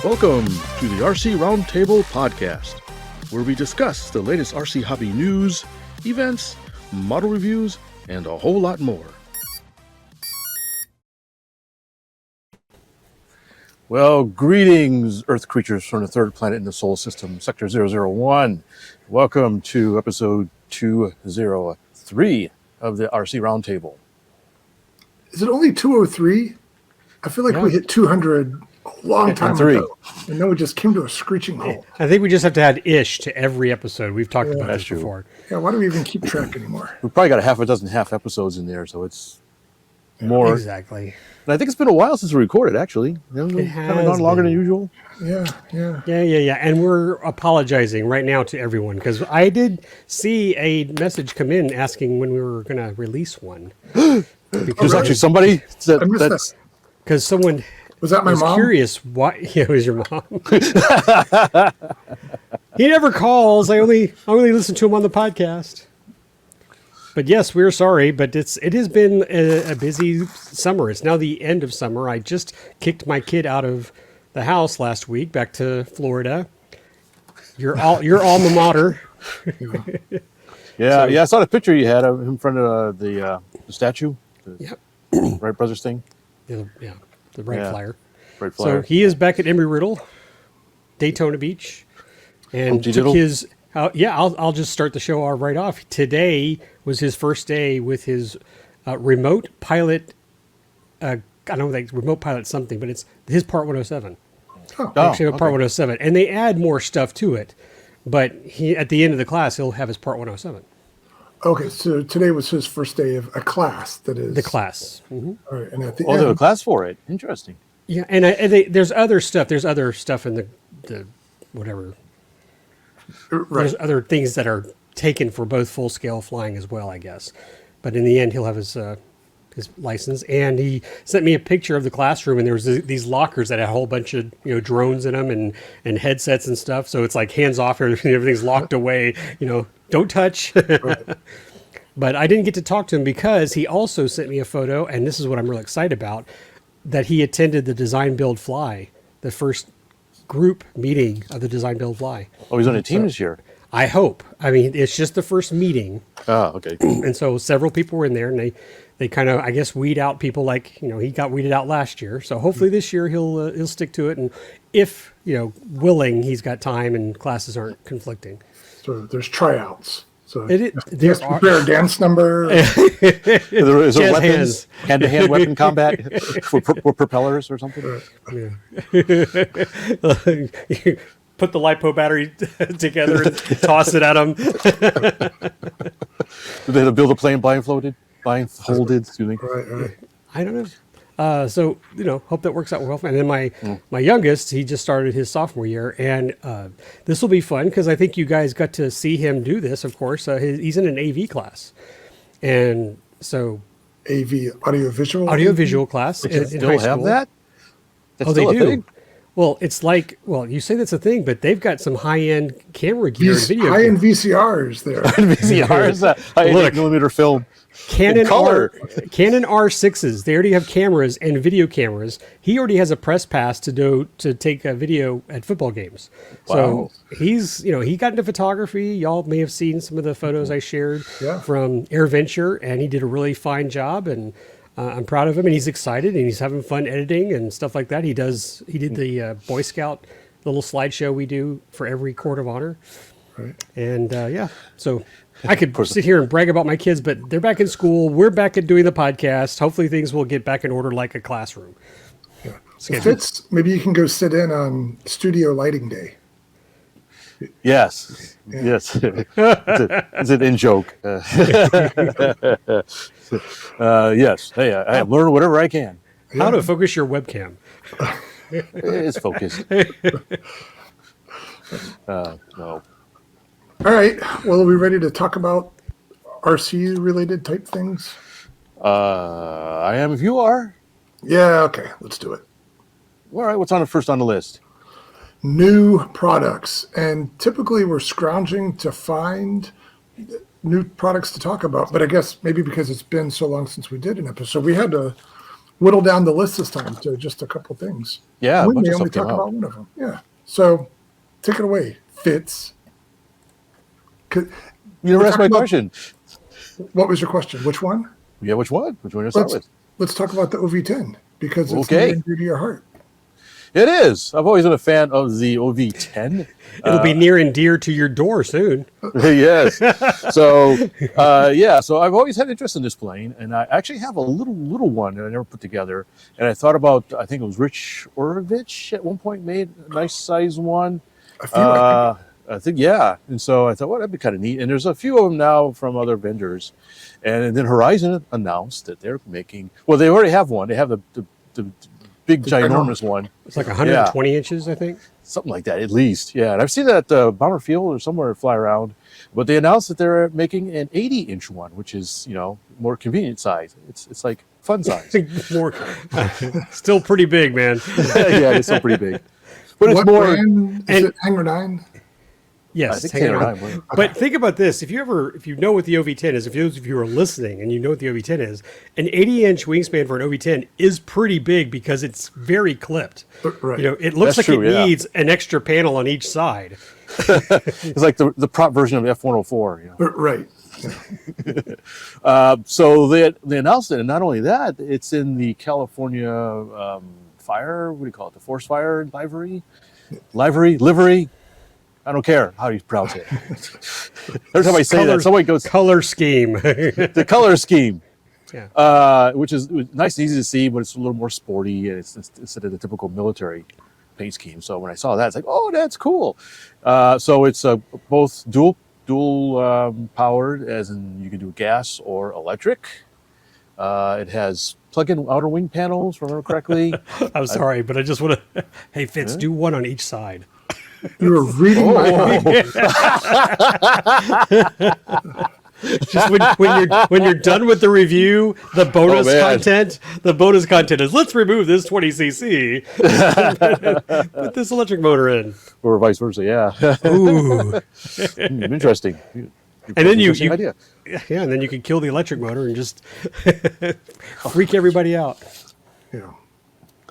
Welcome to the RC Roundtable podcast, where we discuss the latest RC hobby news, events, model reviews, and a whole lot more. Well, greetings, Earth creatures from the third planet in the solar system, Sector 001. Welcome to episode 203 of the RC Roundtable. Is it only 203? I feel like we hit 200 a long time ago. And then we just came to a screeching halt. I think we just have to add ish to every episode. We've talked about this before. Yeah, why do we even keep track anymore? We've probably got a dozen half episodes in there, so it's more. Exactly. And I think it's been a while since we recorded, actually. It has kind of gone longer than usual. Yeah. And we're apologizing right now to everyone because I did see a message come in asking when we were going to release one. There's actually somebody that's because someone was that my mom? Curious why. Yeah, it was your mom. He never calls. I only listen to him on the podcast. But yes, we're sorry, but it has been a busy summer. It's now the end of summer. I just kicked my kid out of the house last week back to Florida. Your alma mater. Yeah, I saw the picture you had of him in front of the statue. The Wright Brothers thing. The Wright Flyer. Wright Flyer. So he is back at Embry-Riddle, Daytona Beach, and took his. I'll just start the show right off. Today was his first day with his remote pilot. I don't know, like remote pilot something, but it's his Part 107. Part 107, and they add more stuff to it. But he at the end of the class, he'll have his Part 107. Okay, so today was his first day of a class. That is the class. Mm-hmm. All right, and at the end, there's a class for it. Interesting. Yeah, and there's other stuff. There's other stuff in the whatever. Right. There's other things that are taken for both full scale flying as well, I guess. But in the end, he'll have his license. And he sent me a picture of the classroom, and there was these lockers that had a whole bunch of drones in them and headsets and stuff. So it's like hands off, everything's locked away. Don't touch. Right. But I didn't get to talk to him because he also sent me a photo, and this is what I'm really excited about, that he attended the Design Build Fly, the first group meeting of the Design Build Fly. Oh, he's on a team this year. I hope. I mean, it's just the first meeting. Oh, okay. And so several people were in there, and they kind of, I guess, weed out people like, he got weeded out last year. So hopefully this year he'll stick to it. And if, willing, he's got time and classes aren't conflicting. So there's tryouts. So there's a dance number. Is there weapons? Hand-to-hand weapon combat for propellers or something? Put the LiPo battery together and toss it at them. Did they build a plane blindfolded? Excuse me. Right. I don't know. So hope that works out well. And then my youngest, he just started his sophomore year, and this will be fun because I think you guys got to see him do this. Of course, he's in an AV class, and so AV audiovisual class. They still have that? That's they do. Thing? Well, it's like, you say that's a thing, but they've got some high-end camera gear and video. High-end VCRs there. VCRs, high-end millimeter film. Canon R6s. They already have cameras and video cameras. He already has a press pass to take a video at football games. Wow. So he's, he got into photography. Y'all may have seen some of the photos I shared from AirVenture, and he did a really fine job. And I'm proud of him, and he's excited, and he's having fun editing and stuff like that. He did the Boy Scout little slideshow we do for every Court of Honor. Right. And so I could sit here and brag about my kids, but they're back in school. We're back at doing the podcast. Hopefully things will get back in order like a classroom. Yeah. So Fitz, maybe you can go sit in on studio lighting day. Yes. Yeah. Yes. It's an in-joke. Yes. Hey, I learn whatever I can. How to focus your webcam. It's focused. No. All right. Well, are we ready to talk about RC-related type things? I am if you are. Yeah, okay. Let's do it. All right. What's first on the list? New products. And typically we're scrounging to find new products to talk about, but I guess maybe because it's been so long since we did an episode, we had to whittle down the list this time to just a couple things. Yeah, We a bunch may of only stuff came talk out. about one of them. Yeah. So take it away, Fitz. You never asked my question. What was your question? Which one? Yeah, which one? Which one to start with? Let's talk about the OV-10 because it's Okay. near and dear to your heart. It is. I've always been a fan of the OV-10. It'll be near and dear to your door soon. Yes. So, so I've always had interest in this plane, and I actually have a little one that I never put together. And I thought about, I think it was Rich Orovich at one point made a nice size one. I feel like I think, yeah. And so I thought, well, that'd be kind of neat. And there's a few of them now from other vendors. And then Horizon announced that they're making, well, they already have one. They have the big, ginormous one. It's like 120 inches, I think. Something like that, at least. Yeah, and I've seen that at Bomber Field or somewhere fly around. But they announced that they're making an 80-inch one, which is, more convenient size. It's like fun size. More, still pretty big, man. Yeah, it's still pretty big. But it's what more. brand is it? Hangar 9? Yes, I think hang on. Hangar 9. But think about this: if you know what the OV-10 is, if those of you are listening and you know what the OV-10 is, an 80-inch wingspan for an OV-10 is pretty big because it's very clipped. Right. It looks That's like true, it yeah. needs an extra panel on each side. It's like the prop version of the F-104. Right. So they announced it, and not only that, it's in the California fire. What do you call it? The forest fire livery. I don't care how you pronounce it. Every time I say that, somebody goes color scheme. the color scheme. Yeah. Which is nice and easy to see, but it's a little more sporty, and it's instead of the typical military paint scheme. So when I saw that, it's like, oh, that's cool. So it's both dual powered, as in you can do gas or electric. It has plug-in outer wing panels, if I remember correctly. I'm sorry, but I just want to. Hey, Fitz, do one on each side. You were reading my mind. Just when you're done with the review, the bonus content is let's remove this 20cc, put this electric motor in, Or vice versa, yeah. ooh, Interesting. and then you idea. yeah, and then you can kill the electric motor and just freak everybody out. Yeah.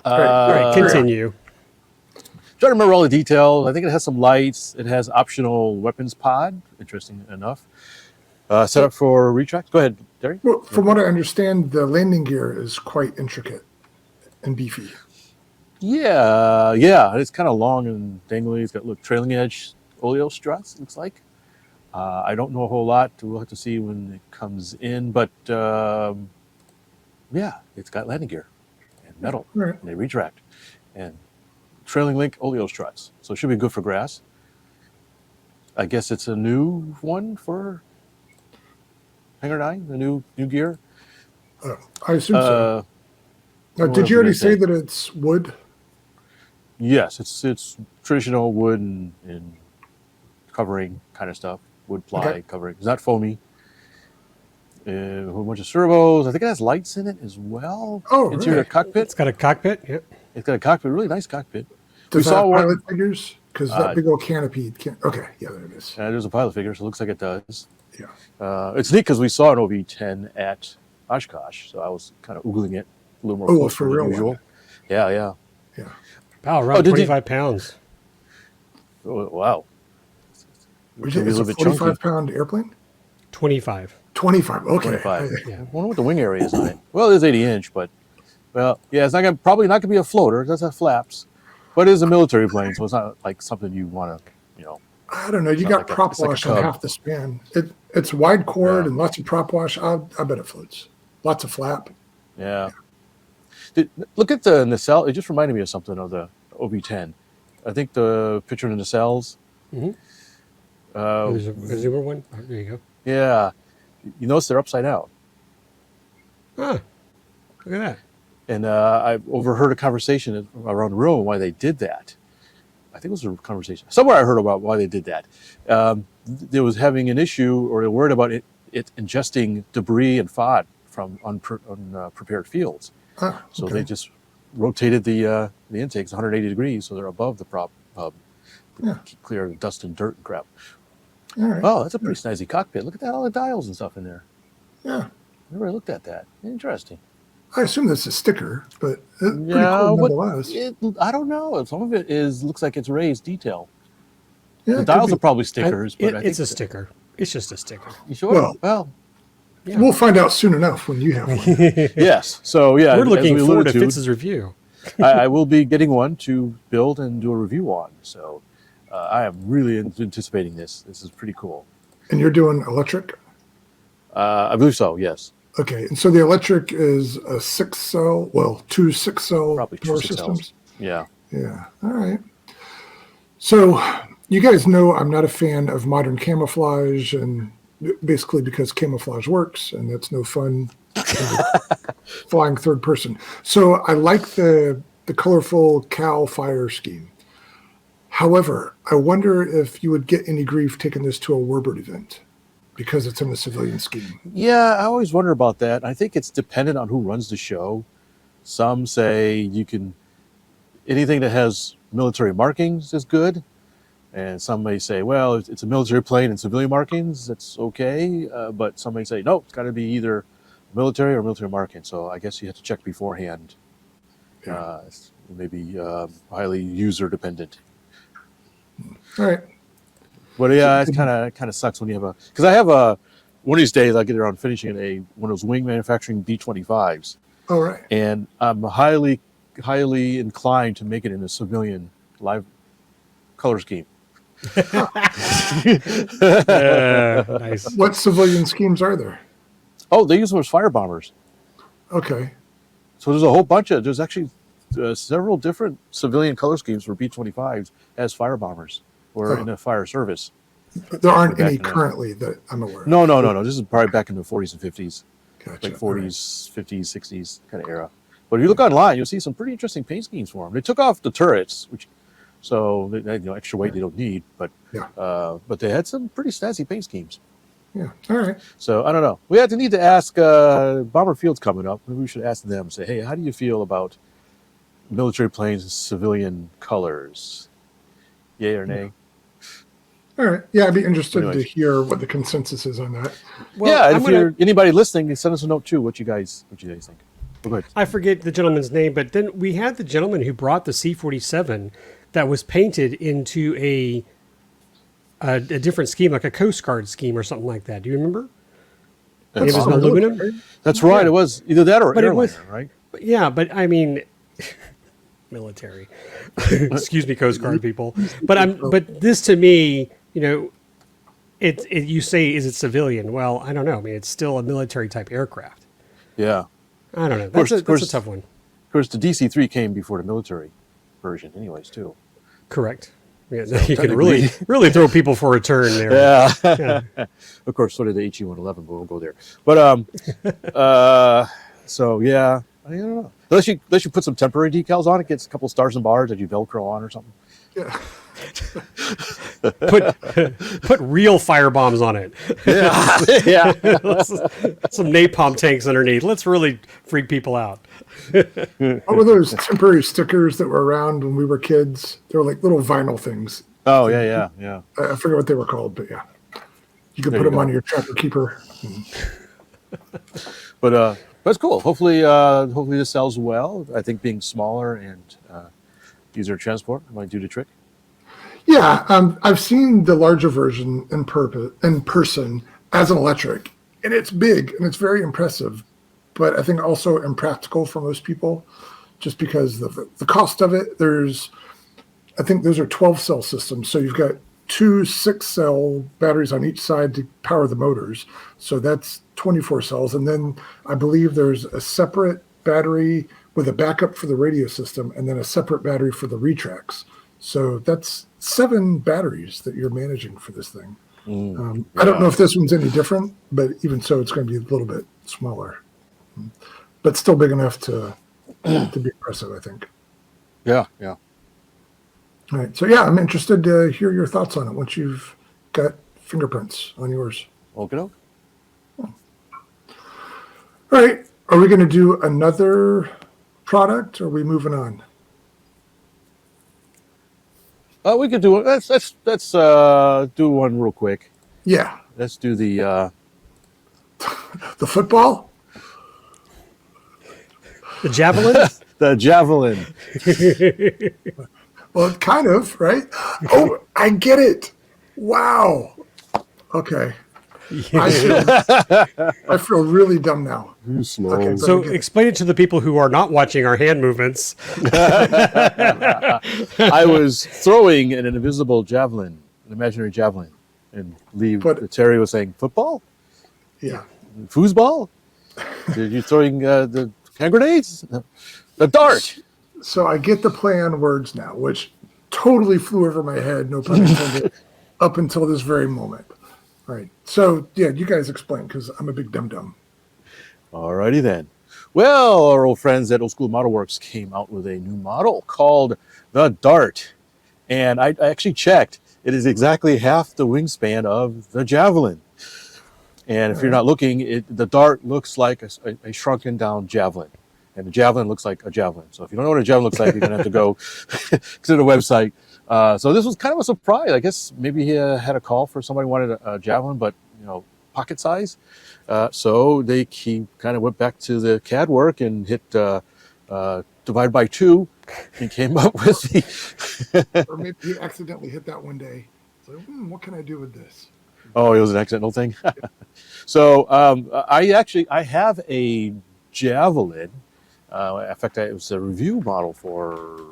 All right, continue. Trying to remember all the details. I think it has some lights. It has optional weapons pod. Interesting enough. Set up for retract. Go ahead, Derry. Well, from what I understand, the landing gear is quite intricate and beefy. Yeah. It's kind of long and dangly. It's got trailing edge oleo struts. Looks like. I don't know a whole lot. We'll have to see when it comes in. But it's got landing gear and metal, Right. and they retract, and trailing link oleo struts. So it should be good for grass. I guess it's a new one for Hangar 9, the new gear. I assume so. Now, what did else you did already I say say? that it's wood? Yes, it's traditional wood and covering kind of stuff. Wood ply Okay. covering. It's not foamy. A whole bunch of servos. I think it has lights in it as well. Oh, Interior really? cockpit. It's got a cockpit. Yep. It's got a cockpit, really nice cockpit. Does We that saw have one- pilot figures? Because that big old canopy. Okay, yeah, there it is. There's a pilot figure, so it looks like it does. Yeah. It's neat because we saw an OV-10 at Oshkosh, so I was kind of oogling it a little more Oh, closer for than real one. usual. Yeah. Yeah. Wow, around did you- 25 pounds. Oh, wow. Which Maybe a is a little bit chunky. 45-pound airplane? 25. 25. Okay. 25. Yeah. I wonder what the wing area is on it. Well, it is 80-inch, but it's probably not gonna be a floater. It does have flaps, but it is a military plane, so it's not like something you want to, I don't know. You Not got like a- prop it's like a wash on Cub. half the span. It's wide chord Yeah. and lots of prop wash. I bet it floats. Lots of flap. Yeah. Look at the nacelle. It just reminded me of something of the OV-10. I think the picture in the nacelles. Mm-hmm. There's a zoomer one. Oh, there you go. Yeah. You notice they're upside down. Ah, look at that. And I overheard a conversation around the room why they did that. I think it was a conversation. Somewhere I heard about why they did that. They was having an issue, or they're worried about it ingesting debris and FOD from unprepared fields. Ah, So okay. they just rotated the intakes 180 degrees, so they're above the prop hub. Yeah. Keep clear of dust and dirt and crap. All right. Oh, that's a pretty snazzy cockpit. Look at that, all the dials and stuff in there. Yeah. Never really looked at that. Interesting. I assume that's a sticker, but it's pretty Yeah, cool what, nonetheless. I don't know. Some of it looks like it's raised detail. Yeah, The it could dials be. are probably stickers, but I think It's a sticker. It's just a sticker. You sure? Well, Yeah. We'll find out soon enough when you have one. yes. So yeah, We're as looking we forward alluded to Fitz's review. I will be getting one to build and do a review on. So I am really anticipating this. This is pretty cool. And you're doing electric? I believe so. Yes. Okay. And so the electric is a 6-cell, well, 2 6-cell Probably 2 power 6 cells. systems. Yeah. Yeah. All right. So you guys know I'm not a fan of modern camouflage, and basically because camouflage works and that's no fun flying third person. So I like the colorful Cal fire scheme. However, I wonder if you would get any grief taking this to a Warbird event because it's in the civilian scheme. Yeah, I always wonder about that. I think it's dependent on who runs the show. Some say you can anything that has military markings is good, and some may say, well, it's a military plane and civilian markings, that's okay. But some may say, no, it's got to be either military or military marking. So I guess you have to check beforehand. Yeah. Maybe highly user dependent. All right. But yeah, it kind of sucks when you have because I have one of these days I'll get around finishing one of those wing manufacturing B-25s. All right. And I'm highly inclined to make it in a civilian live color scheme. Nice. What civilian schemes are there? Oh, they use them as fire bombers. Okay. So there's actually several different civilian color schemes for B-25s as fire bombers or in a fire service. There aren't Back any in the- currently that I'm aware of. No. This is probably back in the 40s and 50s, Gotcha. like 40s, 50s, 60s kind of era. But if you look online, you'll see some pretty interesting paint schemes for them. They took off the turrets, so they extra weight they don't need, but they had some pretty snazzy paint schemes. Yeah. All right. So I don't know. We need to ask Bomber Field's coming up. Maybe we should ask them. Say, hey, how do you feel about military planes in civilian colors? Yay or nay? All right. Yeah, I'd be interested to Anyways. hear what the consensus is on that. Well, yeah, and I'm if gonna- you're anybody listening, send us a note too. What you guys think? Go ahead. I forget the gentleman's name, but then we had the gentleman who brought the C-47 that was painted into a different scheme, like a Coast Guard scheme or something like that. Do you remember? It was awesome. aluminum. That's right. Yeah. It was either that or But it airliner, was- right? Yeah, but I mean, military. Excuse me, Coast Guard people. But this to me, you say, is it civilian? Well, I don't know. I mean, it's still a military type aircraft. Yeah. I don't know. course- That's of course. a tough one. Of course, the DC-3 came before the military version, anyways, too. Correct. Yeah, you can really throw people for a turn there. Yeah. Of course, so did the HE-111, but we'll go there. But so yeah, I don't know. Unless you put some temporary decals on it, gets a couple stars and bars that you Velcro on or something. Yeah. Put real fire bombs on it. Yeah, yeah. Some napalm tanks underneath. Let's really freak people out. What were those temporary stickers that were around when we were kids? They were like little vinyl things. Oh yeah. I forget what they were called, but yeah. You could There put you them go. on your trapper keeper. But it's cool. Hopefully this sells well. I think being smaller and easier to transport might do the trick. Yeah, I've seen the larger version in person as an electric, and it's big and it's very impressive, but I think also impractical for most people, just because the cost of it. I think those are 12-cell systems, so you've got 2 6-cell batteries on each side to power the motors, so that's 24 cells, and then I believe there's a separate battery with a backup for the radio system, and then a separate battery for the retracts. So that's 7 batteries that you're managing for this thing. I don't know if this one's any different, but even so, it's going to be a little bit smaller, but still big enough to be impressive, I think. Yeah. All right. So yeah, I'm interested to hear your thoughts on it once you've got fingerprints on yours. Okay. All right. Are we going to do another product, or are we moving on? We could do it. Let's do one real quick. Yeah. Let's do the The football? The javelin? the javelin. Well, kind of, right? Oh, I get it. Wow. Okay. I feel really dumb now. Too slow. Okay, but So I get it. explain it to the people who are not watching our hand movements. I was throwing an invisible javelin, an imaginary javelin, and Terry was saying football, Yeah. foosball. Did you throwing the hand grenades? The dart. So I get the play on words now, which totally flew over my head, no pun intended, up until this very moment. All right. So, yeah, you guys explain, because I'm a big dum-dum. Alrighty then. Well, our old friends at Old School Model Works came out with a new model called the Dart. And I actually checked. It is exactly half the wingspan of the Javelin. And if you're not looking, the Dart looks like a shrunken down Javelin. And the Javelin looks like a Javelin. So if you don't know what a Javelin looks like, you're going to have to go to the website. So this was kind of a surprise. I guess maybe he had a call for somebody who wanted a Javelin, but, pocket size. So they kind of went back to the CAD work and hit divide by 2 and came up with the... Or maybe he accidentally hit that one day. So, what can I do with this? Oh, it was an accidental thing? So I have a Javelin. In fact, it was a review model for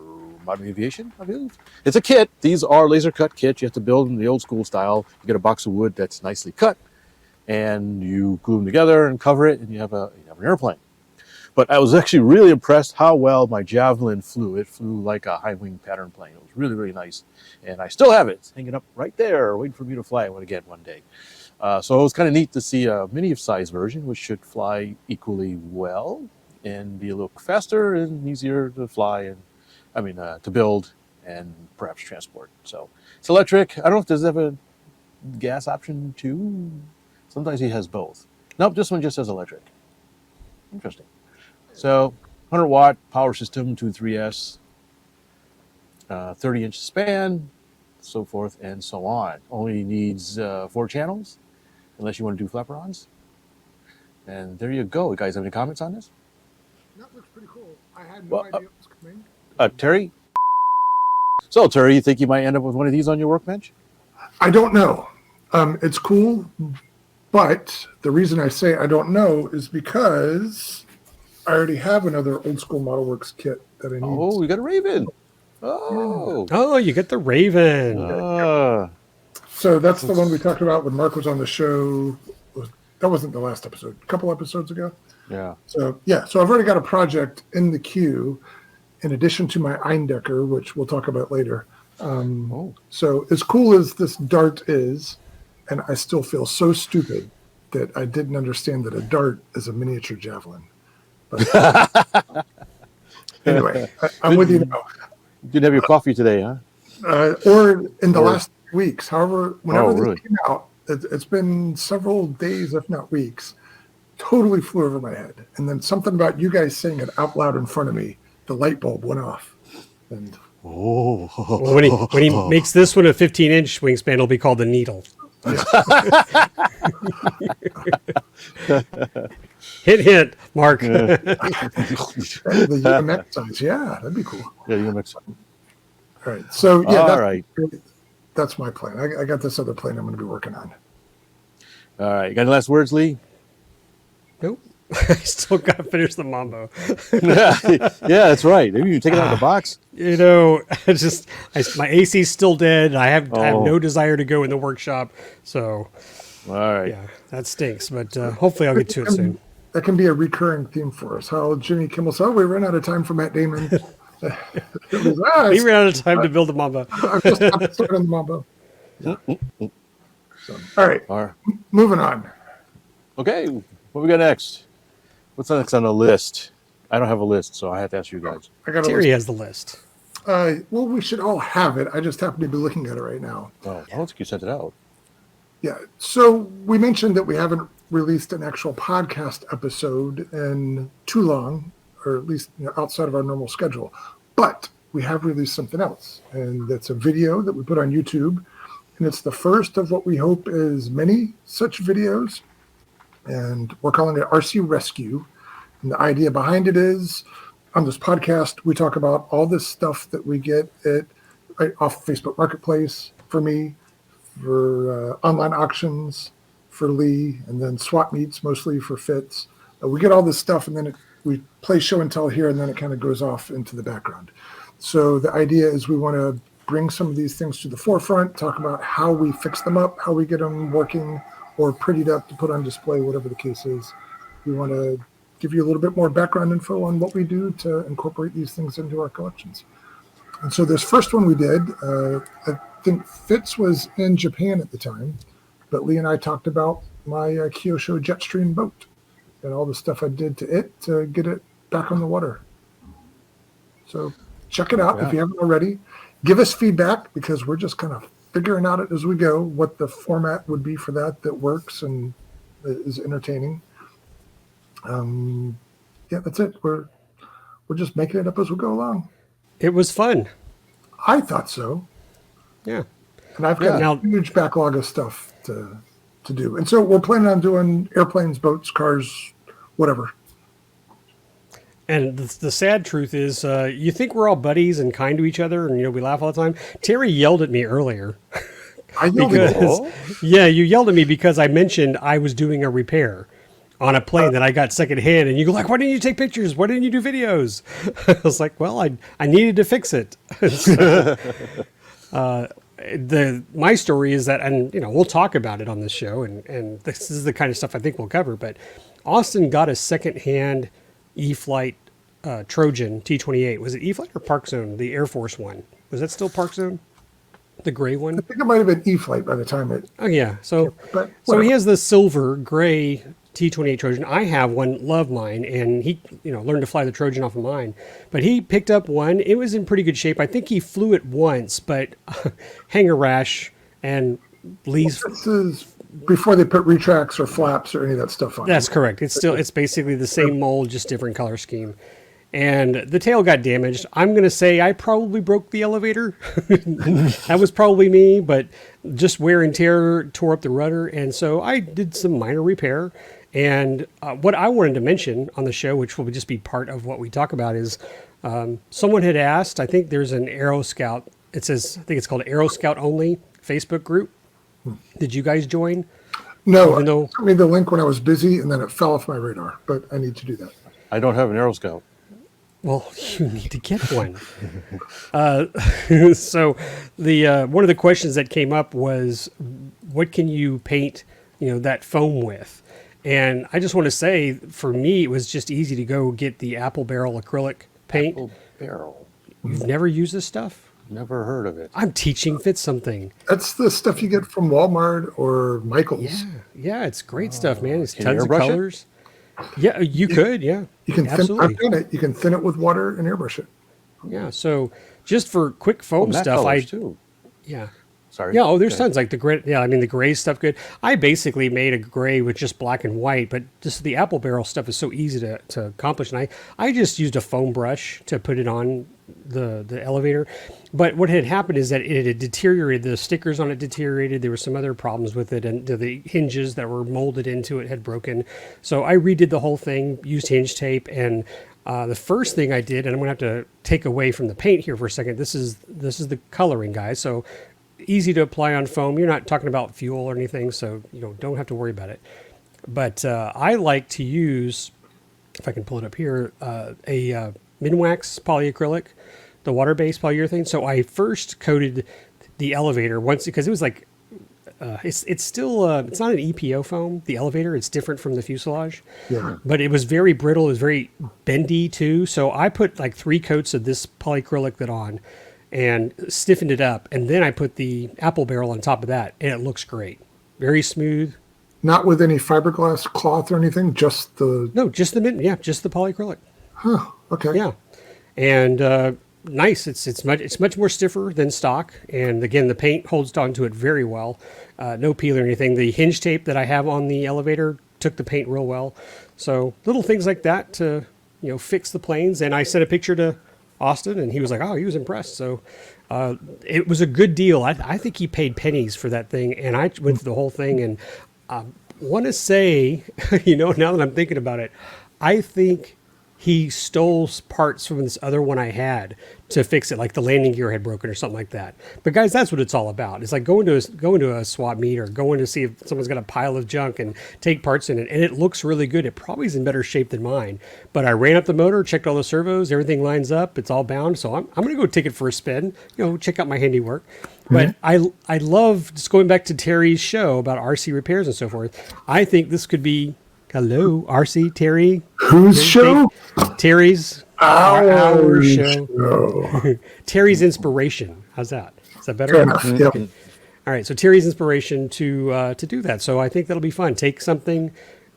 Modern Aviation, I believe. It's a kit. These are laser cut kits. You have to build in the old school style. You get a box of wood that's nicely cut, and you glue them together and cover it, and you have an airplane. But I was actually really impressed how well my Javelin flew. It flew like a high wing pattern plane. It was really, really nice. And I still have it. It's hanging up right there, waiting for me to fly it again one day. So it was kind of neat to see a mini-size version, which should fly equally well and be a little faster and easier to fly to build and perhaps transport. So it's electric. I don't know if does it have a gas option too. Sometimes he has both. Nope, this one just has electric. Interesting. So 100 watt power system, 2.3S, 30-inch span, so forth and so on. Only needs 4 channels, unless you want to do flapper-ons. And there you go. You guys have any comments on this? That looks pretty cool. I had no idea it was coming. Terry? So, Terry, you think you might end up with one of these on your workbench? I don't know. It's cool, but the reason I say I don't know is because I already have another Old School Model Works kit that I need. Oh, we got a Raven. Oh. Oh, you get the Raven. So that's the one we talked about when Mark was on the show. That wasn't the last episode. A couple episodes ago. Yeah. So I've already got a project in the queue in addition to my Eindecker, which we'll talk about later. So as cool as this Dart is, and I still feel so stupid that I didn't understand that a Dart is a miniature Javelin. But anyway, I'm with you now. You didn't have your coffee today, huh? Or in the last weeks. However, whenever really? this came out, it's been several days, if not weeks. Totally flew over my head. And then something about you guys saying it out loud in front of me, the light bulb went off. And Well, when he makes this one a 15-inch wingspan, it'll be called the Needle. Hint, Mark. the UMX size, yeah, that'd be cool. Yeah, UMX. All right, so that's my plan. I got this other plane I'm going to be working on. All right, you got any last words, Lee? Nope. I still got to finish the Mambo. Yeah, that's right. Maybe you take it out of the box. My AC's still dead. I have no desire to go in the workshop. So, all right. Yeah, that stinks. But hopefully I'll get to it soon. That can be a recurring theme for us. How Jimmy Kimmel said, we ran out of time for Matt Damon. We ran out of time to build the Mambo. I'm just starting the Mambo. Yeah. So, all right, moving on. Okay, what we got next? What's next on the list? I don't have a list, so I have to ask you guys. Terry has the list. Well, we should all have it. I just happen to be looking at it right now. Oh, I don't think you sent it out. Yeah. So we mentioned that we haven't released an actual podcast episode in too long, or at least outside of our normal schedule. But we have released something else, and that's a video that we put on YouTube. and it's the first of what we hope is many such videos. And we're calling it RC Rescue. And the idea behind it is, on this podcast, we talk about all this stuff that we get off Facebook Marketplace for me, for online auctions for Lee, and then swap meets mostly for Fitz. We get all this stuff, and then we play show and tell here, and then it kind of goes off into the background. So the idea is we want to bring some of these things to the forefront, talk about how we fix them up, how we get them working or prettied up to put on display, whatever the case is. We want to give you a little bit more background info on what we do to incorporate these things into our collections. And so this first one we did, I think Fitz was in Japan at the time, but Lee and I talked about my Kyosho Jetstream boat and all the stuff I did to it to get it back on the water. So check it out if you haven't already. Give us feedback, because we're just kind of figuring out it as we go, what the format would be for that works and is entertaining. That's it. We're just making it up as we go along. It was fun. I thought so. Yeah. And I've got a huge backlog of stuff to do. And so we're planning on doing airplanes, boats, cars, whatever. And the sad truth is, you think we're all buddies and kind to each other, and we laugh all the time. Terry yelled at me earlier. I yelled at you. Yeah, you yelled at me because I mentioned I was doing a repair on a plane that I got secondhand, and you go like, "Why didn't you take pictures? Why didn't you do videos?" I was like, "Well, I needed to fix it." My story is that, and we'll talk about it on this show, and this is the kind of stuff I think we'll cover. But Austin got a secondhand E-Flight Trojan T-28. Was it E-Flight or Park Zone? The Air Force one. Was that still Park Zone? The gray one? I think it might have been E-Flight by the time it... Oh, yeah. So he has the silver gray T-28 Trojan. I have one, love mine, and he learned to fly the Trojan off of mine. But he picked up one. It was in pretty good shape. I think he flew it once, but hangar rash and Lee's... This is before they put retracts or flaps or any of that stuff on. That's correct. It's basically the same mold, just different color scheme. And the tail got damaged. I'm going to say I probably broke the elevator. That was probably me, but just wear and tear tore up the rudder. And so I did some minor repair. And what I wanted to mention on the show, which will just be part of what we talk about, is someone had asked, I think there's an Aero Scout. I think it's called Aero Scout Only Facebook group. Did you guys join? No, I sent me the link when I was busy, and then it fell off my radar, but I need to do that. I don't have an Aero Scout. Well, you need to get one. So the one of the questions that came up was, what can you paint, that foam with? And I just want to say, for me, it was just easy to go get the Apple Barrel acrylic paint. Apple Barrel. You've never used this stuff? Never heard of it. I'm teaching Fitz something. That's the stuff you get from Walmart or Michael's. Yeah, it's great stuff, man. It's Can tons of colors. Yeah, you could, yeah. You can absolutely. I've done it. You can thin it with water and airbrush it. Yeah, so just for quick foam stuff, yeah. Sorry. Yeah, there's tons like the gray. Yeah, I mean the gray stuff good. I basically made a gray with just black and white, but just the Apple Barrel stuff is so easy to accomplish. And I just used a foam brush to put it on the elevator. But what had happened is that it had deteriorated. The stickers on it deteriorated. There were some other problems with it, and the hinges that were molded into it had broken. So I redid the whole thing, used hinge tape, and the first thing I did, and I'm going to have to take away from the paint here for a second. This is the coloring, guys. So easy to apply on foam. You're not talking about fuel or anything, so don't have to worry about it. But I like to use, if I can pull it up here, a Minwax polyacrylic, the water-based polyurethane. So I first coated the elevator once, because it was like, it's still, it's not an EPO foam, the elevator. It's different from the fuselage. Yeah. But it was very brittle. It was very bendy too. So I put like 3 coats of this polyacrylic on and stiffened it up. And then I put the Apple Barrel on top of that, and it looks great. Very smooth. Not with any fiberglass cloth or anything, just the... No, just the polyacrylic. Huh, okay. Yeah. And nice. It's much more stiffer than stock. And again, the paint holds onto it very well. No peel or anything. The hinge tape that I have on the elevator took the paint real well. So little things like that to, fix the planes. And I sent a picture to Austin, and he was like, "Oh, he was impressed." So it was a good deal. I think he paid pennies for that thing, and I went through the whole thing. And want to say, now that I'm thinking about it, I think he stole parts from this other one I had to fix it, like the landing gear had broken or something like that. But guys, that's what it's all about. It's like going to a swap meet or going to see if someone's got a pile of junk and take parts in it, and it looks really good. It probably is in better shape than mine. But I ran up the motor, checked all the servos, everything lines up, it's all bound. So I'm going to go take it for a spin, check out my handiwork. But I love just going back to Terry's show about RC repairs and so forth. I think this could be, hello, RC, Terry. Whose show? Terry's. Our show. Terry's inspiration. How's that? Is that better? Fair enough. Yep. All right. So Terry's inspiration to do that. So I think that'll be fun. Take something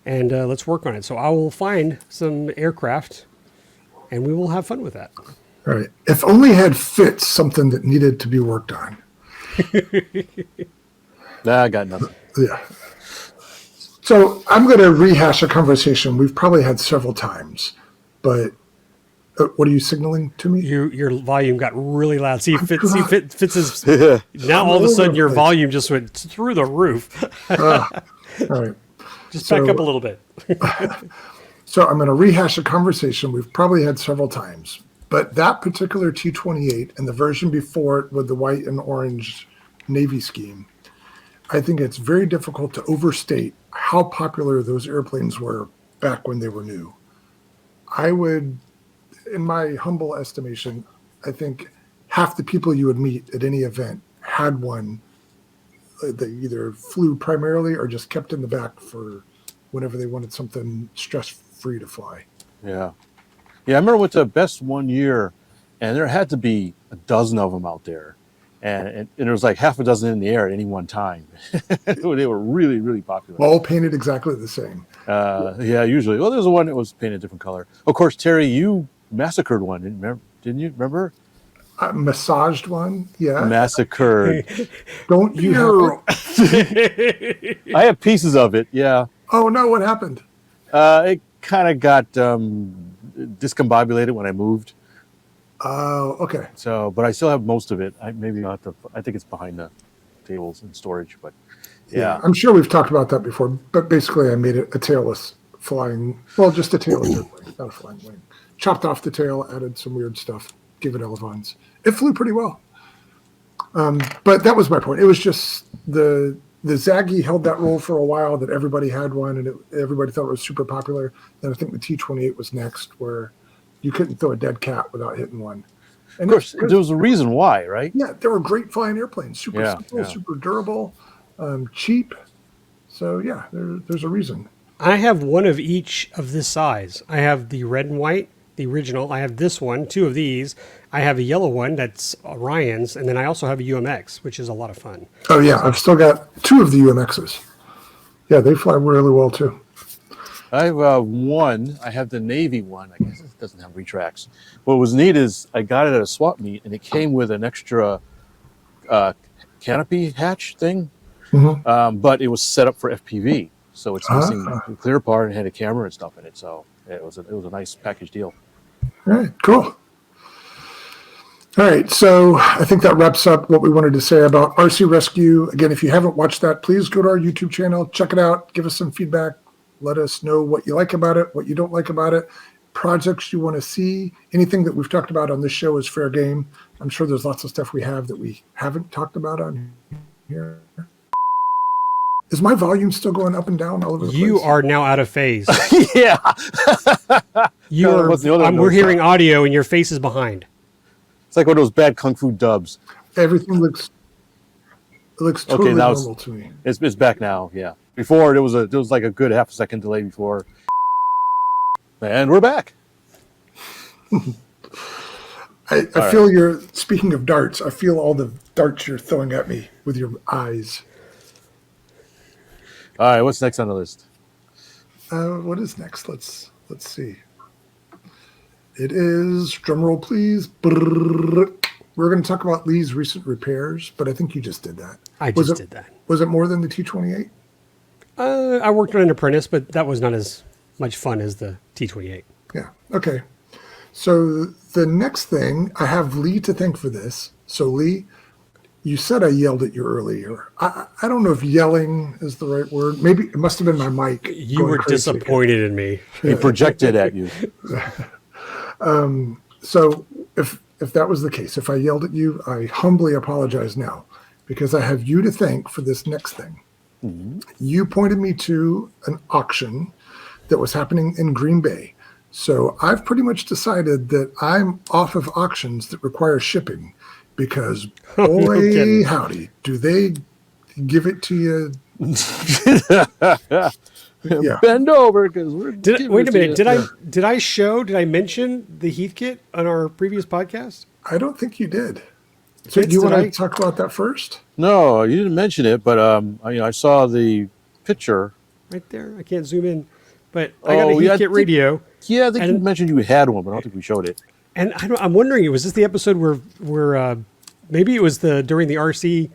and let's work on it. So I will find some aircraft and we will have fun with that. All right. If only had Fitz something that needed to be worked on. Nah, I got nothing. Yeah. So I'm going to rehash a conversation we've probably had several times, but what are you signaling to me? Your volume got really loud. Fitz's now all of a sudden your volume just went through the roof. All right. Just back up a little bit. So I'm going to rehash a conversation we've probably had several times, but that particular T-28 and the version before it with the white and orange Navy scheme, I think it's very difficult to overstate how popular those airplanes were back when they were new. I would, in my humble estimation, I think half the people you would meet at any event had one that either flew primarily or just kept in the back for whenever they wanted something stress-free to fly. Yeah. Yeah, I remember went to Best one year, and there had to be a dozen of them out there. And there was like half a dozen in the air at any one time. They were really, really popular. All painted exactly the same. Yeah, usually. Well, there's one that was painted a different color. Of course, Terry, you massacred one, didn't you? Remember? Massaged one, yeah. Massacred. Don't you have it? I have pieces of it, yeah. Oh, no, what happened? It kind of got discombobulated when I moved. Oh, okay. So, but I still have most of it. I think it's behind the tables in storage, but yeah. I'm sure we've talked about that before, but basically I made it a tailless flying, well, just a tailless airplane, not a flying wing. Chopped off the tail, added some weird stuff, gave it elevons. It flew pretty well. But that was my point. It was just the Zaggy held that role for a while, that everybody had one and everybody thought it was super popular. Then I think the T-28 was next, where you couldn't throw a dead cat without hitting one. And of course, there was a reason why, right? Yeah, they were great flying airplanes, super simple, super durable, cheap. So yeah, there's a reason. I have one of each of this size. I have the red and white, the original. I have this one, two of these. I have a yellow one that's Ryan's, and then I also have a UMX, which is a lot of fun. Oh yeah, I've still got two of the UMXs. Yeah, they fly really well too. I have one. I have the Navy one. I guess it doesn't have retracts. What was neat is I got it at a swap meet, and it came with an extra canopy hatch thing, but it was set up for FPV, so it's missing the clear part and had a camera and stuff in it. So it was a nice package deal. All right, cool. All right, so I think that wraps up what we wanted to say about RC Rescue. Again, if you haven't watched that, please go to our YouTube channel, check it out, give us some feedback. Let us know what you like about it, what you don't like about it, projects you want to see. Anything that we've talked about on this show is fair game. I'm sure there's lots of stuff we have that we haven't talked about on here. Is my volume still going up and down all over the place? You are now out of phase. Yeah. We're hearing audio and your face is behind. It's like one of those bad kung fu dubs. Everything looks totally normal to me. It's back now, yeah. Before there was like a good half a second delay before. And we're back. I feel you're, speaking of darts, I feel all the darts you're throwing at me with your eyes. All right, what's next on the list? What is next? Let's see. It is, drum roll please. Brrr. We're going to talk about Lee's recent repairs, but I think you just did that. I just did that. Was it more than the T-28? I worked on an apprentice, but that was not as much fun as the T-28. Yeah. Okay. So the next thing, I have Lee to thank for this. So Lee, you said I yelled at you earlier. I don't know if yelling is the right word. Maybe it must have been my mic. You were disappointed in me. He projected at you. So if that was the case, if I yelled at you, I humbly apologize now, because I have you to thank for this next thing. Mm-hmm. You pointed me to an auction that was happening in Green Bay. So I've pretty much decided that I'm off of auctions that require shipping, because boy, howdy, do they give it to you. Yeah. Bend over, because we're. Wait a minute. Did I mention the Heath kit on our previous podcast? I don't think you did. So do you want to talk about that first? No, you didn't mention it, but I saw the picture right there. I can't zoom in, but I got a Heath kit radio. Yeah, I think you mentioned you had one, but I don't think we showed it. And I'm wondering, was this the episode where maybe it was during the RC,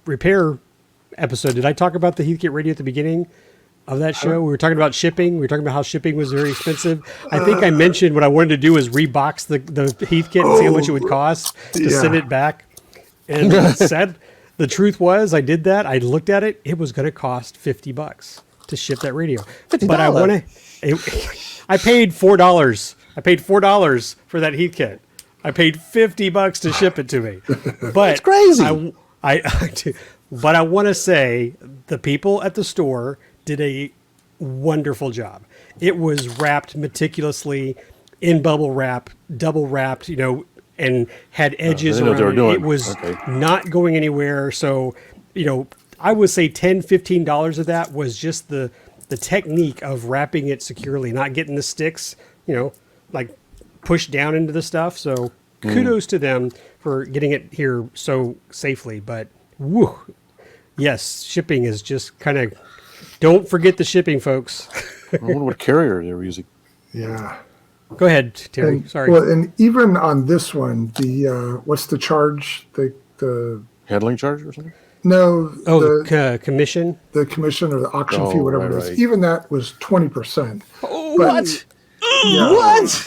repair episode? Did I talk about the Heath kit radio at the beginning of that show? We were talking about shipping. We were talking about how shipping was very expensive. I think I mentioned what I wanted to do is rebox the Heath kit and see how much it would cost to send it back. And the truth was, I did that. I looked at it. It was going to cost $50 to ship that radio. $50. But I paid $4. I paid $4 for that Heath kit. I paid $50 to ship it to me. But it's crazy. But I want to say the people at the store did a wonderful job. It was wrapped meticulously in bubble wrap, double wrapped, and had edges around it. It was not going anywhere. So, I would say $10, $15 of that was just the technique of wrapping it securely, not getting the sticks, like pushed down into the stuff. So kudos to them for getting it here so safely. But woo, yes, shipping is just kind of, don't forget the shipping, folks. I wonder what carrier they were using. Yeah. Go ahead, Terry. Sorry. Well, and even on this one, the what's the charge? The handling charge or something? No. The commission? The commission or the auction fee, whatever it is. Right. Even that was 20%. Oh, what? Yeah, what?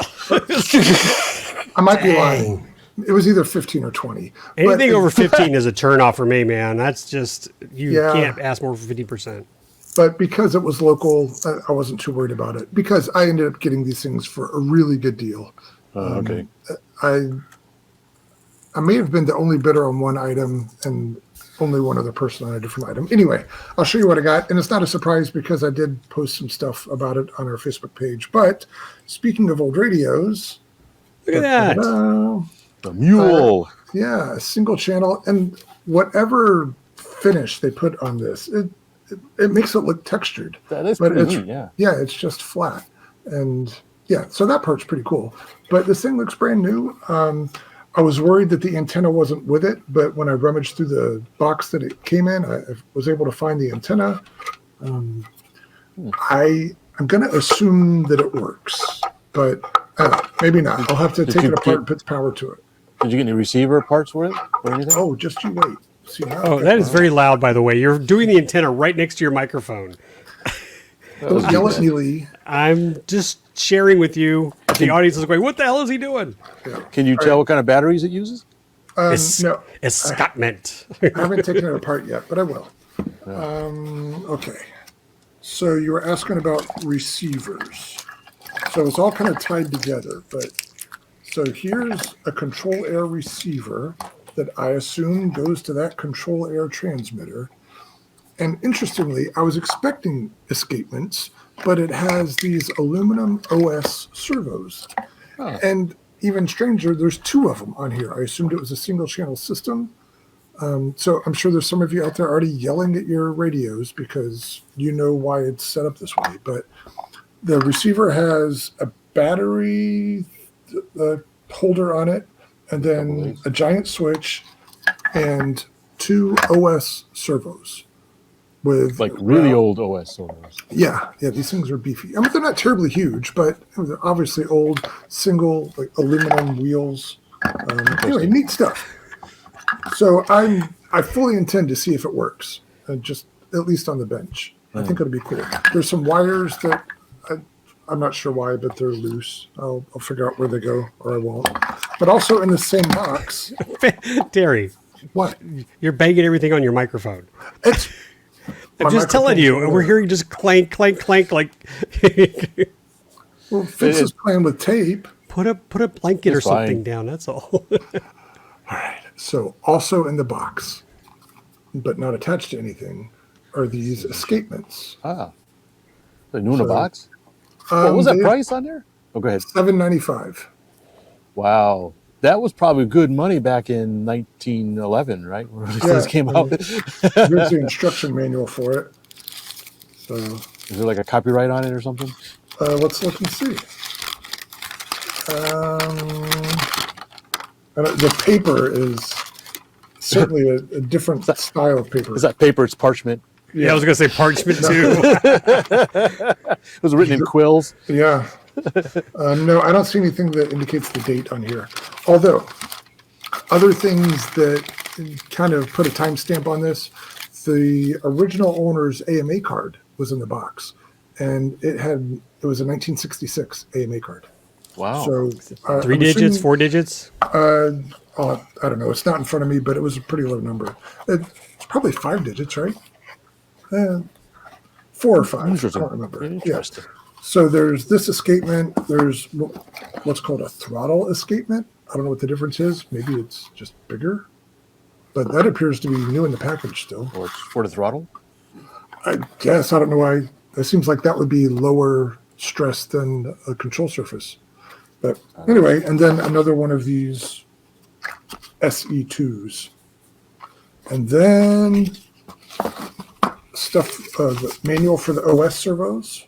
I might be lying. It was either 15 or 20. Anything over 15 is a turnoff for me, man. That's just, you can't ask more for 50%. But because it was local, I wasn't too worried about it, because I ended up getting these things for a really good deal. Okay. I may have been the only bidder on one item and only one other person on a different item. Anyway, I'll show you what I got. And it's not a surprise because I did post some stuff about it on our Facebook page. But speaking of old radios. Look at that. The mule. Yeah, a single channel. And whatever finish they put on this, it makes it look textured. That is pretty neat, yeah. Yeah, it's just flat. And yeah, so that part's pretty cool. But this thing looks brand new. I was worried that the antenna wasn't with it, but when I rummaged through the box that it came in, I was able to find the antenna. I'm going to assume that it works, but maybe not. I'll have to take it apart and put the power to it. Did you get any receiver parts for it or anything? Oh, just you wait. See, that is very loud, by the way. You're doing the antenna right next to your microphone. Don't yell at me, Lee. I'm just sharing with you. The audience is going, what the hell is he doing? Yeah. Can you tell what kind of batteries it uses? No. Escapement. I haven't taken it apart yet, but I will. Okay. So you were asking about receivers. So it's all kind of tied together. So here's a control air receiver that I assume goes to that control air transmitter. And interestingly, I was expecting escapements, but it has these aluminum OS servos. Oh. And even stranger, there's two of them on here. I assumed it was a single channel system. So I'm sure there's some of you out there already yelling at your radios because you know why it's set up this way. But the receiver has a battery holder on it, and then a giant switch and two OS servos. With like really old OS servos. Yeah, these things are beefy. I mean, they're not terribly huge, but they're obviously old, single, like aluminum wheels. Anyway, neat stuff. So I fully intend to see if it works, just at least on the bench. I think it'll be cool. There's some wires that I'm not sure why, but they're loose. I'll figure out where they go, or I won't. But also in the same box. Terry, What? you're banging everything on your microphone. It's. I'm just telling you, and we're hearing just clank, clank, clank, like. Well, Fitz is playing with tape. Put a blanket or It's fine. something down. That's all. All right. So also in the box, but not attached to anything, are these escapements. Ah. The new in a So, box? What was that they- price on there? Oh, go ahead. $7.95. Wow. That was probably good money back in 1911, right? When these things came out. Here's the instruction manual for it. So Is there like a copyright on it or something? let's look and see. The paper is certainly a different style of paper. Is that paper? It's parchment. Yeah, I was gonna say parchment too. It was written in quills. Yeah. No, I don't see anything that indicates the date on here. Although, other things that kind of put a timestamp on this, the original owner's AMA card was in the box, and it was a 1966 AMA card. Wow. So 3 I'm digits, assuming- 4 digits. I don't know. It's not in front of me, but it was a pretty low number. It's probably 5 digits, right? 4 or 5. I Interesting. don't remember. Yeah. Interesting. So there's this escapement. There's what's called a throttle escapement. I don't know what the difference is. Maybe it's just bigger. But that appears to be new in the package still. Or it's for the throttle? I guess. I don't know why. It seems like that would be lower stress than a control surface. But anyway, and then another one of these SE2s. And then stuff, the manual for the OS servos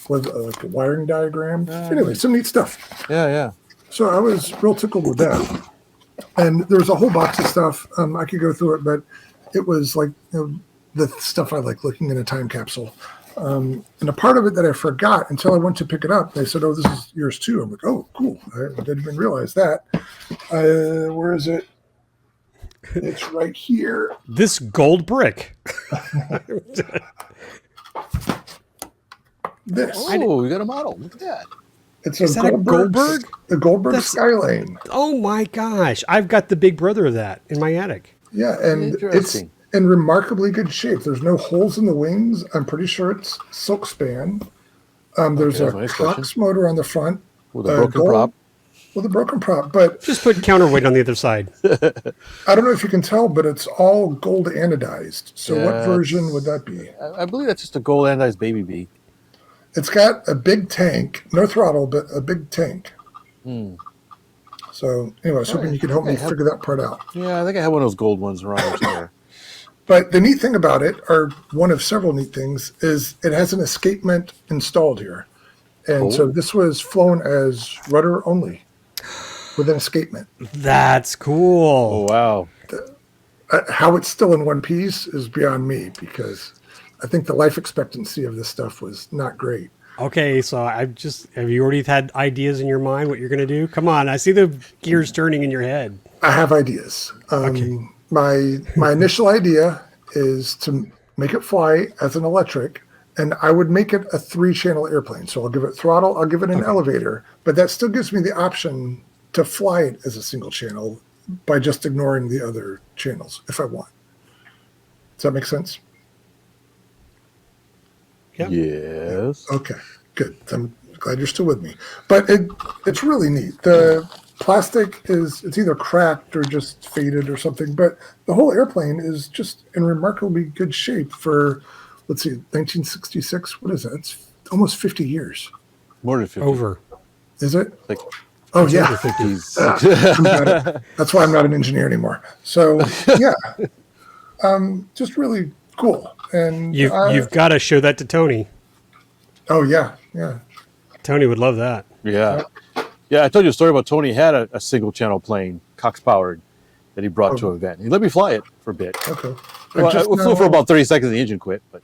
with like a wiring diagram. Anyway, some neat stuff. Yeah, yeah. So I was real tickled with that. And there was a whole box of stuff. I could go through it, but it was like the stuff I like looking in a time capsule. And a part of it that I forgot until I went to pick it up, they said, "Oh, this is yours too." I'm like, "Oh, cool." I didn't even realize that. Where is it? It's right here. This gold brick. This. Oh, we got a model. Look at that. It's Is that a Goldberg? The Goldberg That's- Skylane. Oh my gosh! I've got the big brother of that in my attic. Yeah, and it's Interesting. in remarkably good shape. There's no holes in the wings. I'm pretty sure it's silk span. There's that's a my next Cox question. motor on the front. With a broken gold- prop. With a broken prop, but Just put counterweight on the other side. I don't know if you can tell, but it's all gold anodized. So what Yeah, version would that be? I believe that's just a gold anodized baby bee. It's got a big tank, no throttle, but a big tank. So anyway, I was hoping you could help me figure that part out. Yeah, I think I have one of those gold ones around here somewhere. But the neat thing about it, or one of several neat things, is it has an escapement installed here. And so this was flown as rudder only with an escapement. That's Oh, cool. wow. How it's still in one piece is beyond me, because I think the life expectancy of this stuff was not great. Okay, so have you already had ideas in your mind what you're going to do? Come on, I see the gears turning in your head. I have ideas. My initial idea is to make it fly as an electric, and I would make it a 3-channel airplane. So I'll give it throttle, I'll give it an elevator, but that still gives me the option to fly it as a single channel by just ignoring the other channels if I want. Does that make sense? Yep. Yes. Okay, good. I'm glad you're still with me. But it's really neat. The plastic it's either cracked or just faded or something, but the whole airplane is just in remarkably good shape for, let's see, 1966. What is that? It's almost 50 years. More than 50. Over. Is it? Like Oh, yeah. Over 50s. That's why I'm not an engineer anymore. So, yeah. Just really cool. And You've got to show that to Tony. oh, yeah. Yeah. Tony would love that. Yeah. Yeah, I told you a story about Tony had a single channel plane, Cox powered, that he brought to an event. He let me fly it for a bit. Okay. Well, I flew for about 30 seconds and the engine quit. But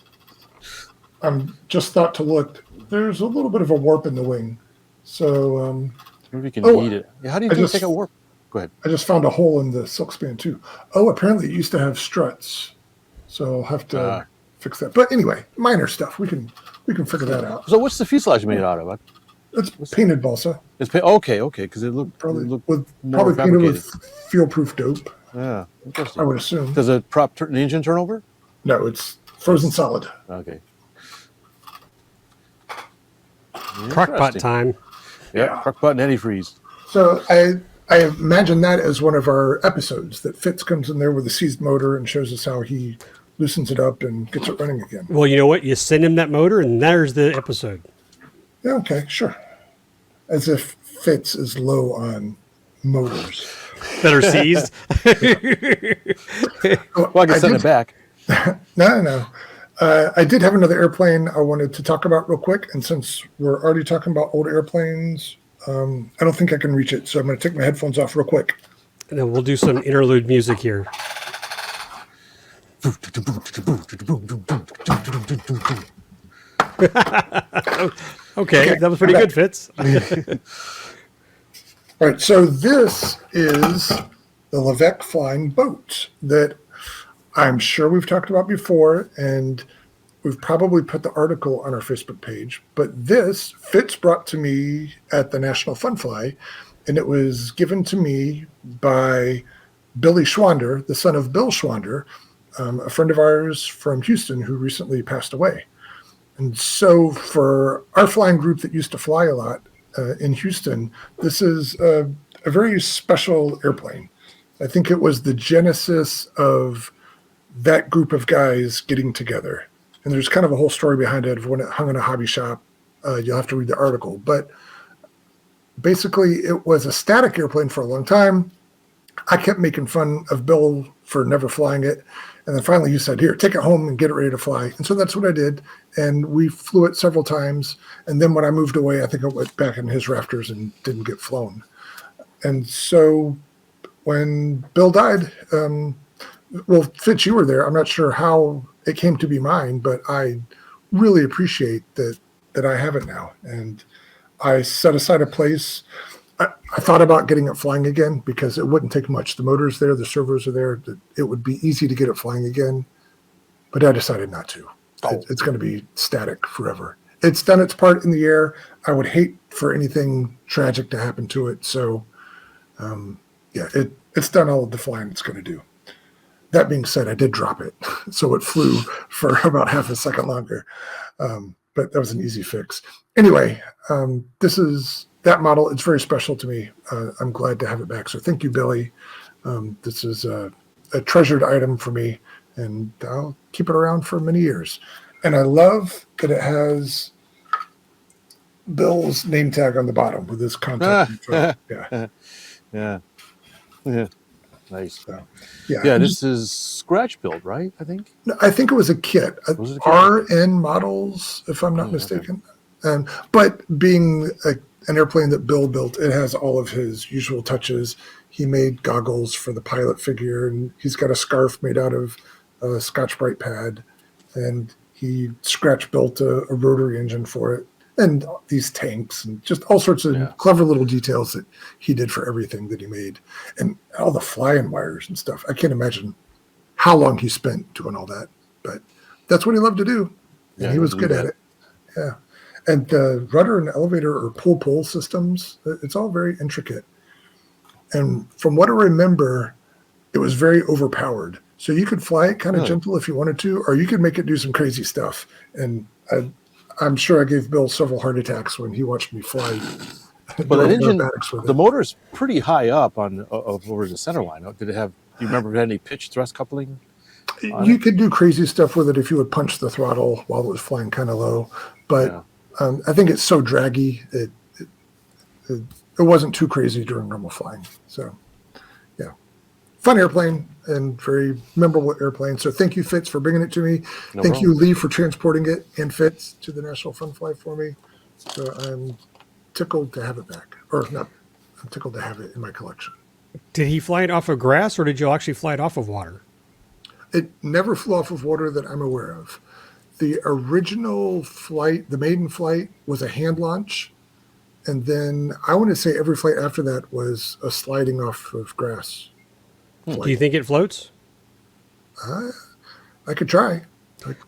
I'm just thought to look. There's a little bit of a warp in the wing. So maybe you can Oh, heat it. Yeah, how do you I do just- take a warp? Go ahead. I just found a hole in the silk span too. Oh, apparently it used to have struts. So I'll have to fix that. But anyway, minor stuff. We can figure that out. So what's the fuselage made out of? It's painted balsa. It's okay, because it looked Probably more painted with fabricated. fuel-proof dope. Yeah, interesting. I would assume. Does it the engine turn over? No, it's frozen solid. Okay. Crockpot time. Yeah, crockpot and antifreeze. So I imagine that as one of our episodes that Fitz comes in there with a seized motor and shows us how he loosens it up and gets it running again. Well, you know what? You send him that motor, and there's the episode. Yeah, okay, sure. As if Fitz is low on motors. That are seized. Well, I can send it back. No. I did have another airplane I wanted to talk about real quick, and since we're already talking about old airplanes, I don't think I can reach it, so I'm going to take my headphones off real quick. And then we'll do some interlude music here. Okay, that was pretty good, Fitz. All right, so this is the Levesque flying boat that I'm sure we've talked about before, and we've probably put the article on our Facebook page. But this Fitz brought to me at the National Fun Fly, and it was given to me by Billy Schwander, the son of Bill Schwander, a friend of ours from Houston who recently passed away. And so for our flying group that used to fly a lot in Houston, this is a very special airplane. I think it was the genesis of that group of guys getting together. And there's kind of a whole story behind it of when it hung in a hobby shop. You'll have to read the article. But basically, it was a static airplane for a long time. I kept making fun of Bill for never flying it. And then finally he said, here, take it home and get it ready to fly. And so that's what I did. And we flew it several times. And then when I moved away, I think it went back in his rafters and didn't get flown. And so when Bill died, well, Fitz, you were there. I'm not sure how it came to be mine, but I really appreciate that I have it now. And I set aside a place. I thought about getting it flying again because it wouldn't take much. The motor's there, the servos are there. It would be easy to get it flying again, but I decided not to. It's going to be static forever. It's done its part in the air. I would hate for anything tragic to happen to it. So, it's done all of the flying it's going to do. That being said, I did drop it, so it flew for about half a second longer, but that was an easy fix. Anyway, this is that model. It's very special to me. I'm glad to have it back, so thank you, Billy. This is a treasured item for me, and I'll keep it around for many years. And I love that it has Bill's name tag on the bottom with his contact info. Yeah. Nice. So, This is scratch build, right? I think. No, I think it was a kit. Was it a kit? RN models, if I'm not mistaken. Okay. But being an airplane that Bill built, it has all of his usual touches. He made goggles for the pilot figure, and he's got a scarf made out of Scotch-Brite pad, and he scratch built a rotary engine for it, and these tanks, and just all sorts of clever little details that he did for everything that he made, and all the fly-in wires and stuff. I can't imagine how long he spent doing all that, but that's what he loved to do, and he was good at it. Yeah. And the rudder and elevator or pull systems, it's all very intricate. And from what I remember, it was very overpowered. So you could fly it kind of gentle if you wanted to, or you could make it do some crazy stuff. And I'm sure I gave Bill several heart attacks when he watched me fly. But that engine, the motor's pretty high up over the center line. Did it have? Do you remember if it had any pitch thrust coupling? You could do crazy stuff with it if you would punch the throttle while it was flying kind of low. But I think it's so draggy it wasn't too crazy during normal flying. So, yeah, fun airplane and very memorable airplane. So thank you, Fitz, for bringing it to me. Thank you, Lee, for transporting it and Fitz to the National Fun Fly for me. So I'm tickled to have it back, or not. I'm tickled to have it in my collection. Did he fly it off of grass, or did you actually fly it off of water? It never flew off of water that I'm aware of. The original flight, the maiden flight, was a hand launch. And then I want to say every flight after that was a sliding off of grass. Do you think it floats? I could try.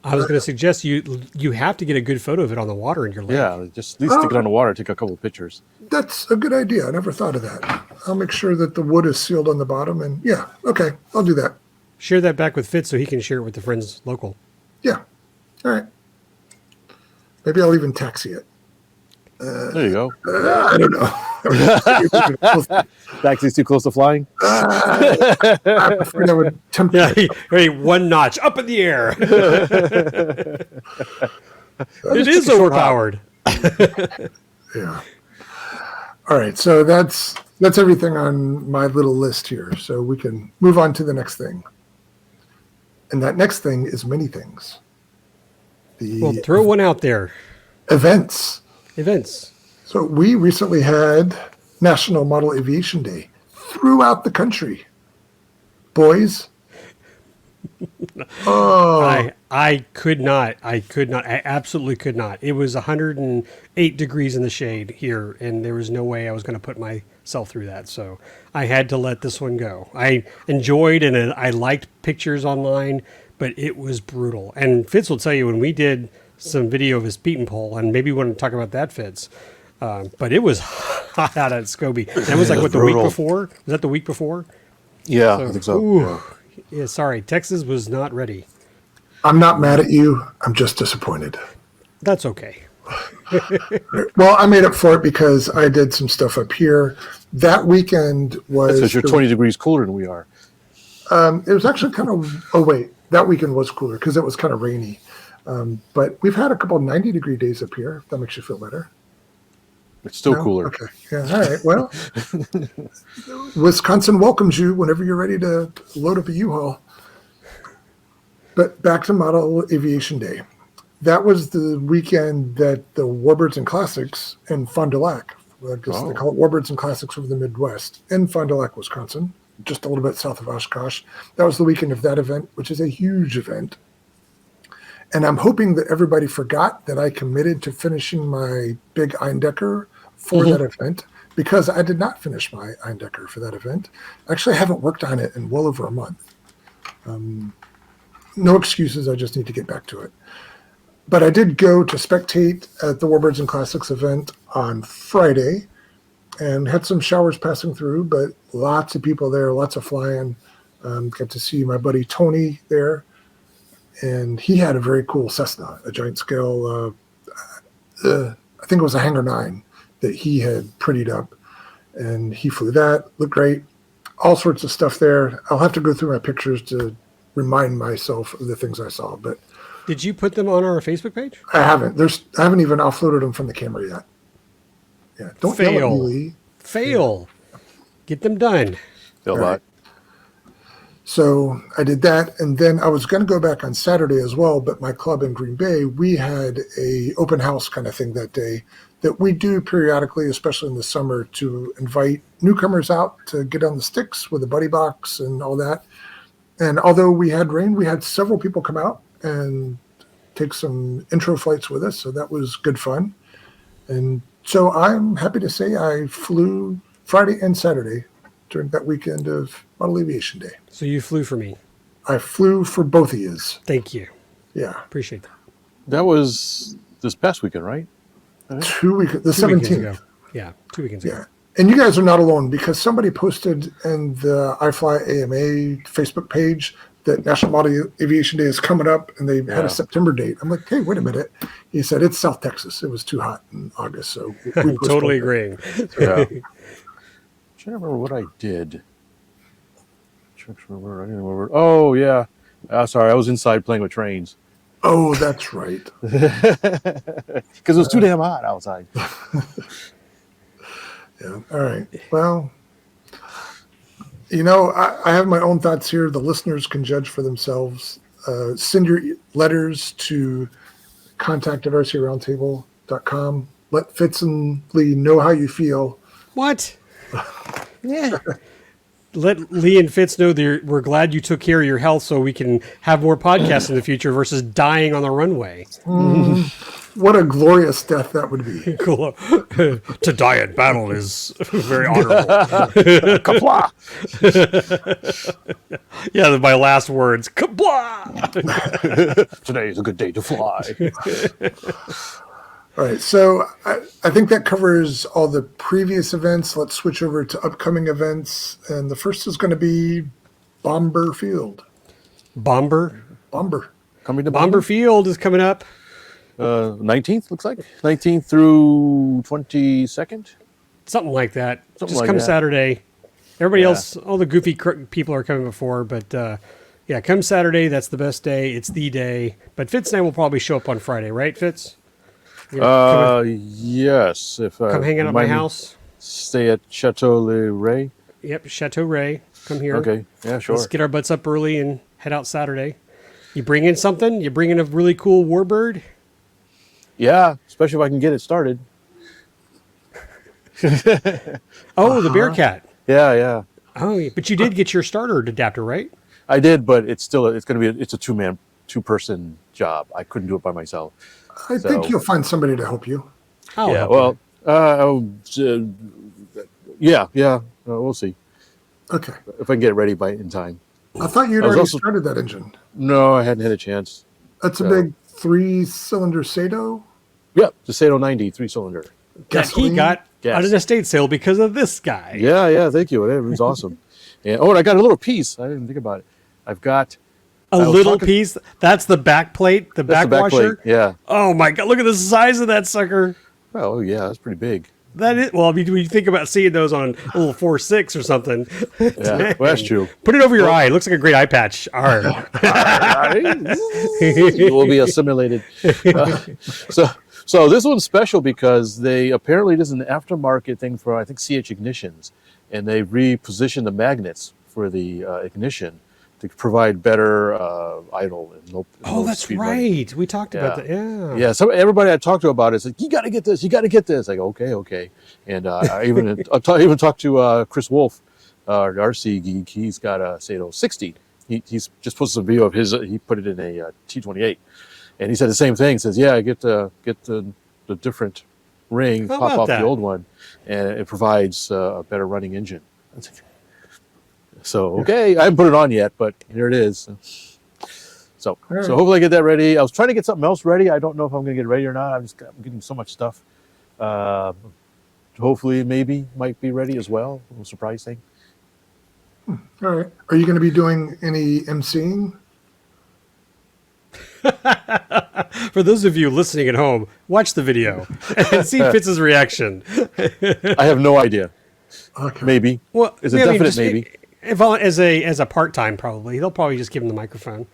I was going to suggest you have to get a good photo of it on the water in your lake. Yeah, just at least stick it on the water, take a couple of pictures. That's a good idea. I never thought of that. I'll make sure that the wood is sealed on the bottom. And yeah, okay, I'll do that. Share that back with Fitz so he can share it with the friends local. Yeah. All right. Maybe I'll even taxi it. There you go. I don't know. Taxi's too close to flying. I prefer that would tempt Yeah, hey, one notch up in the air. It is overpowered. Yeah. All right. So that's everything on my little list here. So we can move on to the next thing. And that next thing is many things. Well, throw one out there. Events. So we recently had National Model Aviation Day throughout the country. Boys. Oh, I could not. I absolutely could not. It was 108 degrees in the shade here, and there was no way I was going to put myself through that. So I had to let this one go. I enjoyed and I liked pictures online, but it was brutal. And Fitz will tell you when we did some video of his beaten pole, and maybe we want to talk about that, Fitz. But it was hot out at Scobie. That was like what, the week before? Was that the week before? Yeah, I think so. Ooh, yeah, sorry. Texas was not ready. I'm not mad at you. I'm just disappointed. That's okay. Well, I made up for it because I did some stuff up here. That weekend was... That's because you're 20 degrees cooler than we are. It was actually kind of... Oh, wait. That weekend was cooler because it was kind of rainy. But we've had a couple of 90-degree days up here, if that makes you feel better. It's still cooler. Okay. Yeah. All right. Well, Wisconsin welcomes you whenever you're ready to load up a U-Haul. But back to Model Aviation Day. That was the weekend that the Warbirds and Classics in Fond du Lac, I guess they call it Warbirds and Classics over the Midwest, in Fond du Lac, Wisconsin, just a little bit south of Oshkosh. That was the weekend of that event, which is a huge event. And I'm hoping that everybody forgot that I committed to finishing my big Eindecker for that event, because I did not finish my Eindecker for that event. Actually, I haven't worked on it in well over a month. No excuses. I just need to get back to it. But I did go to spectate at the Warbirds and Classics event on Friday and had some showers passing through, but lots of people there, lots of flying. Got to see my buddy Tony there. And he had a very cool Cessna, a giant scale, I think it was a Hangar 9 that he had prettied up. And he flew that, looked great. All sorts of stuff there. I'll have to go through my pictures to remind myself of the things I saw. But did you put them on our Facebook page? I haven't. I haven't even offloaded them from the camera yet. Yeah, don't yell at me, Lee. Fail. Yeah. Get them done. Right. So I did that, and then I was going to go back on Saturday as well, but my club in Green Bay, we had a open house kind of thing that day that we do periodically, especially in the summer, to invite newcomers out to get on the sticks with a buddy box and all that. And although we had rain, we had several people come out and take some intro flights with us, so that was good fun. And so I'm happy to say I flew Friday and Saturday during that weekend of Model Aviation Day. So you flew for me? I flew for both of yous. Thank you. Yeah. Appreciate that. That was this past weekend, right? 2 weeks, the 17th. Yeah, 2 weekends ago. Yeah. And you guys are not alone, because somebody posted in the iFly AMA Facebook page that National Model Aviation Day is coming up, and they had a September date. I'm like, hey, wait a minute. He said, it's South Texas. It was too hot in August. So I'm totally agreeing. Yeah. I don't remember what I did. Oh, yeah. Sorry, I was inside playing with trains. Oh, that's right. Because it was too damn hot outside. Yeah. All right. Well, I have my own thoughts here. The listeners can judge for themselves. Send your letters to contact@rcroundtable.com. Let Fitz and Lee know how you feel. What? Yeah. Let Lee and Fitz know that we're glad you took care of your health so we can have more podcasts in the future versus dying on the runway. What a glorious death that would be. Cool. To die in battle is very honorable. Kapla! Yeah, my last words. Kablah! Today is a good day to fly. All right, so I think that covers all the previous events. Let's switch over to upcoming events. And the first is going to be Bomber Field. Bomber Coming to Bomber Field is coming up. 19th, looks like. 19th through 22nd. Something like that. Something Just like come that. Saturday. Everybody Yeah. else, all the goofy people are coming before, but yeah, come Saturday. That's the best day. It's the day. But Fitz and I will probably show up on Friday, right, Fitz? Yes. If Come hang out at my house. Stay at Chateau Le Ray. Yep, Chateau Ray. Come here. Okay. Yeah, sure. Let's get our butts up early and head out Saturday. You bring in something? You bring in a really cool warbird? Yeah, especially if I can get it started. Oh, the Bearcat. Yeah. Oh, yeah. But you did get your starter adapter, right? I did, but it's going to be it's a two-person job. I couldn't do it by myself. I think you'll find somebody to help you. Oh, Yeah. okay. Well, yeah. We'll see Okay. if I can get it ready in time. I thought you'd I was already also- started that engine. No, I hadn't had a chance. That's a big 3-cylinder Sato. Yep, the Sato 90 3-cylinder. That he Gasoline? got Yes. at an estate sale because of this guy. Yeah. Thank you. It was awesome. And I got a little piece. I didn't think about it. I've got A I was little talking- piece. That's the back plate, the back that's the back washer. plate. Yeah. Oh my God! Look at the size of that sucker. Oh yeah, that's pretty big. That is. Well, I mean, when you think about seeing those on a little 4.6 or something. Yeah, well, that's true. Put it over your eye. It looks like a great eye patch. Arr. You will be assimilated. So this one's special because they apparently this is an aftermarket thing for I think CH ignitions, and they repositioned the magnets for the ignition to provide better idle and low. Oh, low that's speed right. running. We talked about that. Yeah. Yeah, so everybody I talked to about it is like, you got to get this, you got to get this. I go, okay. And I even talked to Chris Wolf, the RC geek. He's got a Sato 60. He's just posted a video of his. He put it in a T28, and he said the same thing. He says, yeah, get the different ring, How pop about off that? the old one, and it provides a better running engine. So okay, I haven't put it on yet, but here it is. So right. so hopefully I get that ready. I was trying to get something else ready. I don't know if I'm going to get it ready or not. I'm getting so much stuff. Hopefully, maybe might be ready as well. A little surprise thing. All right. Are you going to be doing any emceeing? For those of you listening at home, watch the video and see Fitz's reaction. I have no idea. Okay. Maybe. Well, It's a I mean, definite just- maybe. If as a part time, probably they'll probably just give him the microphone.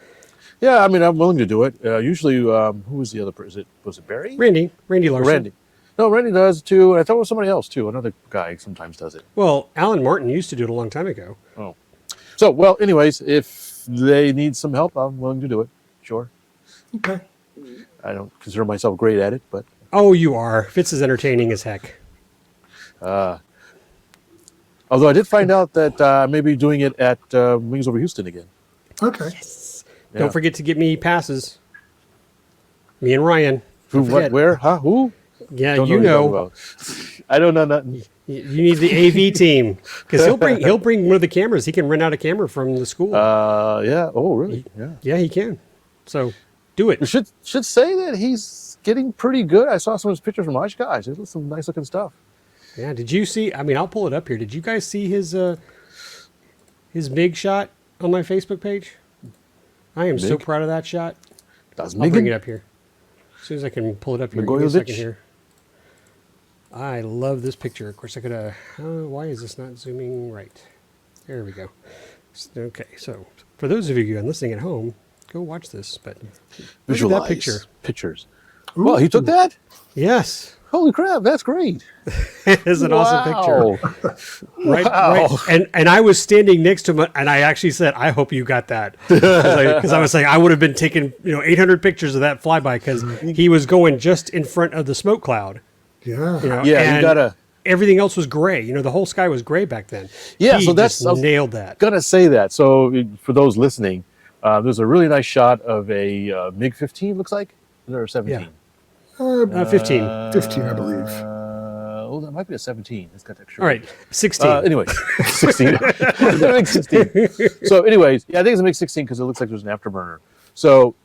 Yeah, I mean, I'm willing to do it. Usually, who was the other person? Was it Barry? Randy Larson. Randy. No, Randy does too. And I thought it was somebody else too. Another guy sometimes does it. Well, Alan Martin used to do it a long time ago. Oh. So, well, anyways, if they need some help, I'm willing to do it. Sure. Okay. I don't consider myself great at it, but Oh, you are. Fitz is entertaining as heck. although I did find out that I may be doing it at Wings Over Houston again. Okay. Yeah. Don't forget to get me passes. Me and Ryan. Who, Don't what, forget. where, huh, who? Yeah, Don't you what you're know. talking about. I don't know nothing. You need the AV team because he'll bring one of the cameras. He can rent out a camera from the school. Yeah. Oh, really? Yeah. Yeah, he can. So do it. We should say that he's getting pretty good. I saw some of his pictures from Oshkosh. It was some nice looking stuff. Yeah. Did you see? I mean, I'll pull it up here. Did you guys see his MiG shot on my Facebook page? I am so MiG? proud of that shot. That's I'll bring it up here as soon as I can pull it up here. Give me a second Migojevic? here. I love this picture. Of course, I could. Why is this not zooming right? There we go. Okay, so for those of you listening at home, go watch this. But look at that picture. Pictures. Well, he took that? Yes, Holy crap, that's great. it's an awesome picture. Right, Wow. right. And I was standing next to him, and I actually said, "I hope you got that," because I was saying I would have been taking 800 pictures of that flyby because he was going just in front of the smoke cloud. Yeah. You know, Yeah, and you gotta. Everything else was gray. The whole sky was gray back then. Yeah, He so that's- just I was nailed that. Gonna say that. So for those listening, there's a really nice shot of a MiG-15. Looks like, or 17. 15. 15, I believe. Oh, that might be a 17. It's got extra. All right, 16. Anyway, 16. Big 16. So, anyways, yeah, I think it's a big 16 because it looks like there's an afterburner. So,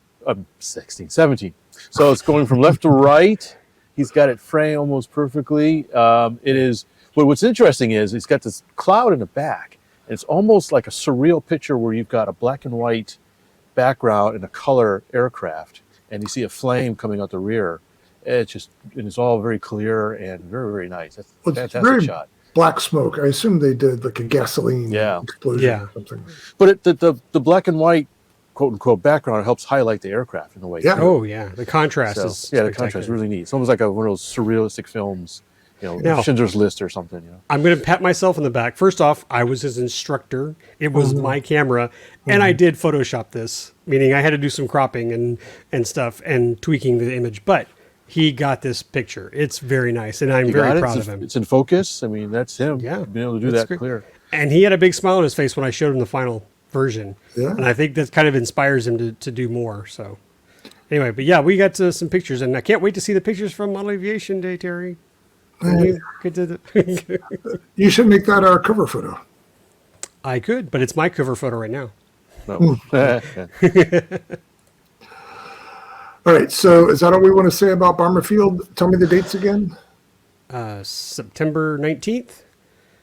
16, 17. So it's going from left to right. He's got it framed almost perfectly. It is. Well, what's interesting is he's got this cloud in the back. And it's almost like a surreal picture where you've got a black and white background and a color aircraft, and you see a flame coming out the rear. It's all very clear and very, very nice. That's a fantastic very shot. Black smoke. I assume they did like a gasoline explosion or something. But the black and white quote unquote background helps highlight the aircraft in a way. Yeah. too. Oh yeah, the contrast is the contrast is really neat. It's almost like one of those surrealistic films, Now- Schindler's List or something. I'm going to pat myself on the back. First off, I was his instructor. It was my camera, and I did Photoshop this, meaning I had to do some cropping and stuff and tweaking the image. But he got this picture. It's very nice, and I'm very proud of him. It's in focus. I mean, that's him. Yeah, being able to do that's that great. clear. And he had a big smile on his face when I showed him the final version. Yeah. And I think that kind of inspires him to do more. So anyway, but yeah, we got some pictures, and I can't wait to see the pictures from Model Aviation Day, Terry. You should make that our cover photo. I could, but it's my cover photo right now. No. All right, so is that all we want to say about Bomber Field? Tell me the dates again. September 19th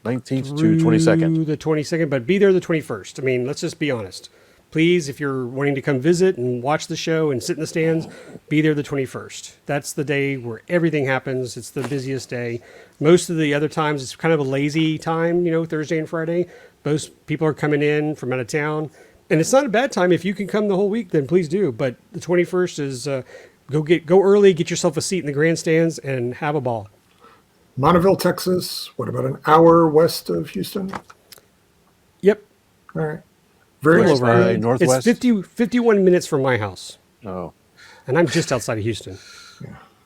19th to 22nd. through the 22nd, but be there the 21st. I mean, let's just be honest. Please, if you're wanting to come visit and watch the show and sit in the stands, be there the 21st. That's the day where everything happens. It's the busiest day. Most of the other times, it's kind of a lazy time, Thursday and Friday. Most people are coming in from out of town. And it's not a bad time. If you can come the whole week, then please do. But the 21st is go early, get yourself a seat in the grandstands, and have a ball. Monteville, Texas. What about an hour west of Houston? Yep. All right. Very Little nice. over. Northwest? It's 51 minutes from my house. Oh, And I'm just outside of Houston.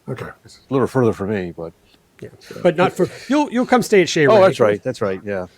Okay. it's a little further for me, but Yeah. But not for you'll come stay at Shea oh, Ray. that's right. That's right. Yeah,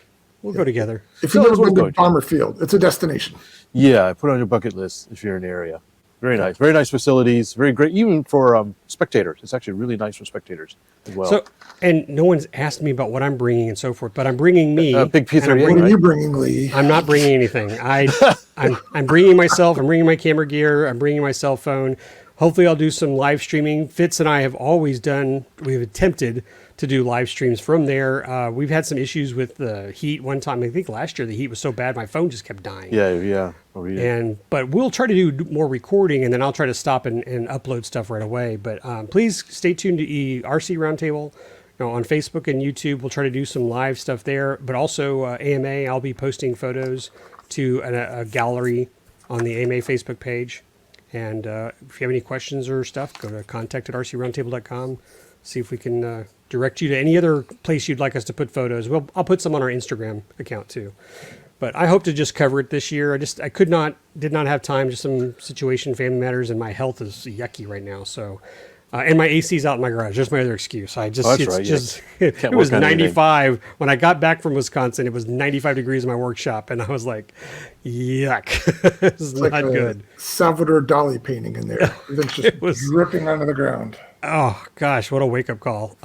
We'll go together. If So you've it's never worth been going to to. Bomber Field, it's a destination. yeah. Put it on your bucket list if you're in the area. Very nice. Very nice facilities. Very great, even for spectators. It's actually really nice for spectators as well. So, and no one's asked me about what I'm bringing and so forth, but I'm bringing me. big piece and of I'm egg, What bringing- are you bringing, Lee? I'm not bringing anything. I'm bringing myself. I'm bringing my camera gear. I'm bringing my cell phone. Hopefully, I'll do some live streaming. Fitz and I have always done. We've attempted to do live streams from there. We've had some issues with the heat one time. I think last year the heat was so bad my phone just kept dying. yeah. But we'll try to do more recording, and then I'll try to stop and upload stuff right away. But please stay tuned to RC Roundtable. On Facebook and YouTube, we'll try to do some live stuff there. But also AMA, I'll be posting photos to a gallery on the AMA Facebook page. And if you have any questions or stuff, go to contact@rcroundtable.com. See if we can direct you to any other place you'd like us to put photos. I'll put some on our Instagram account too. But I hope to just cover it this year. I did not have time. Just some situation, family matters, and my health is yucky right now. So, and my AC's out in my garage. There's my other excuse. Oh, that's right, yeah. It was 95 when I got back from Wisconsin. It was 95 degrees in my workshop, and I was like, yuck, it's not Like a good. Salvador Dali painting in there. It's just dripping onto the ground. Oh gosh, what a wake up call.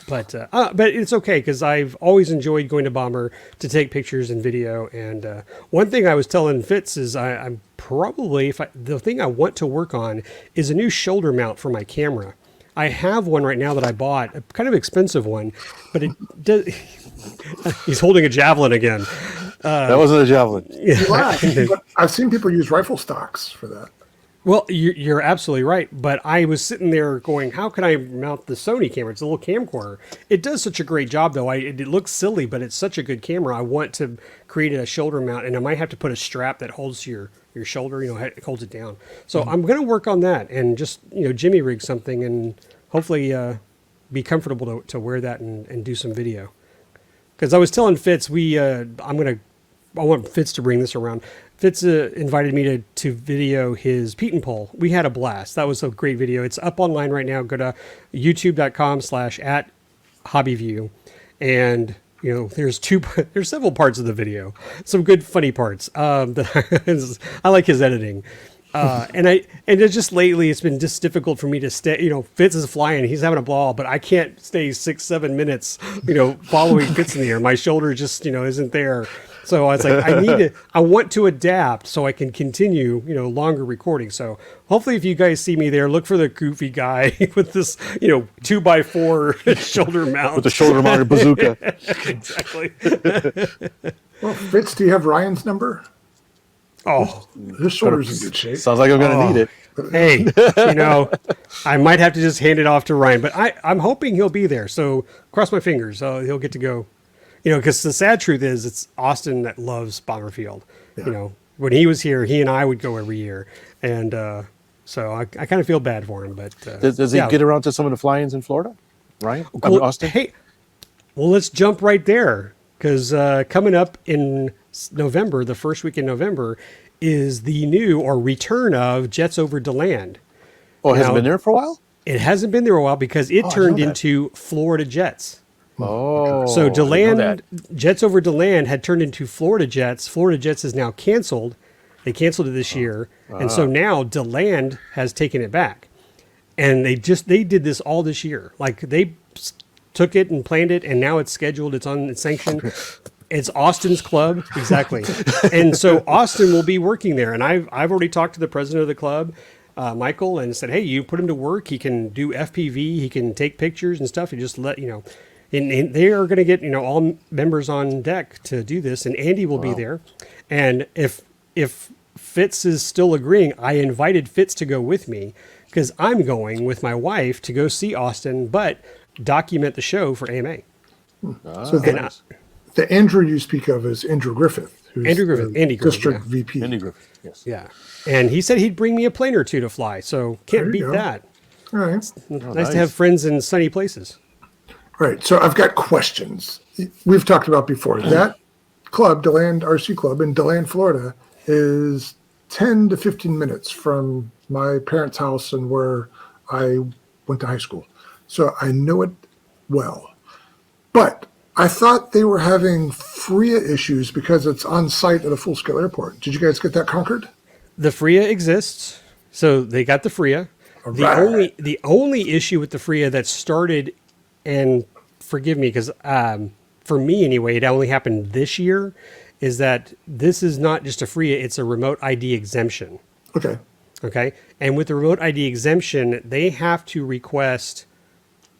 But it's okay because I've always enjoyed going to Bomber to take pictures and video. And one thing I was telling Fitz is I'm probably the thing I want to work on is a new shoulder mount for my camera. I have one right now that I bought, a kind of expensive one, but it does. He's holding a javelin again. That wasn't a javelin. You laugh, but I've seen people use rifle stocks for that. Well, you're absolutely right. But I was sitting there going, how can I mount the Sony camera? It's a little camcorder. It does such a great job, though. It looks silly, but it's such a good camera. I want to create a shoulder mount, and I might have to put a strap that holds your shoulder, it holds it down. So I'm going to work on that and just, jimmy rig something and hopefully be comfortable to wear that and do some video. Because I was telling Fitz, I want Fitz to bring this around. Fitz invited me to video his Pete and Pole. We had a blast. That was a great video. It's up online right now. Go to youtube.com/@hobbyview. And, there's several parts of the video. Some good, funny parts. I like his editing. And it's just lately, it's been just difficult for me to stay. Fitz is flying, he's having a ball, but I can't stay 6-7 minutes, following Fitz in the air. My shoulder just, isn't there. So I was like, I want to adapt so I can continue, longer recording. So hopefully if you guys see me there, look for the goofy guy with this, 2x4 shoulder mount. With the shoulder mounted bazooka. Exactly. Well, Fitz, do you have Ryan's number? Oh, His shoulder's in good shape. Sounds like I'm going to need it. hey, I might have to just hand it off to Ryan, but I'm hoping he'll be there. So cross my fingers. He'll get to go. Because the sad truth is it's Austin that loves Bomber Field. Yeah. When he was here, he and I would go every year. And so I kind of feel bad for him. But Does he get around to some of the fly-ins in Florida, Ryan? Austin? Hey, well, let's jump right there. Because coming up in November, the first week in November, is the new or return of Jets over Deland. Oh, it hasn't been there for a while? It hasn't been there a while because it turned into Florida Jets. Oh. So Deland, Jets over Deland had turned into Florida Jets. Florida Jets is now canceled. They canceled it this year. And so now Deland has taken it back. And they did this all this year. Like they took it and planned it, and now it's scheduled. It's sanctioned. It's Austin's club, exactly. And so Austin will be working there. And I've already talked to the president of the club, Michael, and said, hey, you put him to work. He can do FPV. He can take pictures and stuff. You just let and they are going to get all members on deck to do this. And Andy will be there. And if Fitz is still agreeing, I invited Fitz to go with me because I'm going with my wife to go see Austin, but document the show for AMA. So the Andrew you speak of is Andrew Griffith, who's Andy Griffith, district VP. Andy Griffith, yes. Yeah. And he said he'd bring me a plane or two to fly, so can't beat that. All right. Nice to have friends in sunny places. All right. So I've got questions. We've talked about before. That club, Deland RC Club in Deland, Florida, is 10 to 15 minutes from my parents' house and where I went to high school. So I know it well. But I thought they were having FRIA issues because it's on site at a full-scale airport. Did you guys get that conquered? The FRIA exists, so they got the FRIA. Right. The only issue with the FRIA that started, and forgive me because for me anyway, it only happened this year, is that this is not just a FRIA, it's a remote ID exemption. Okay. And with the remote ID exemption, they have to request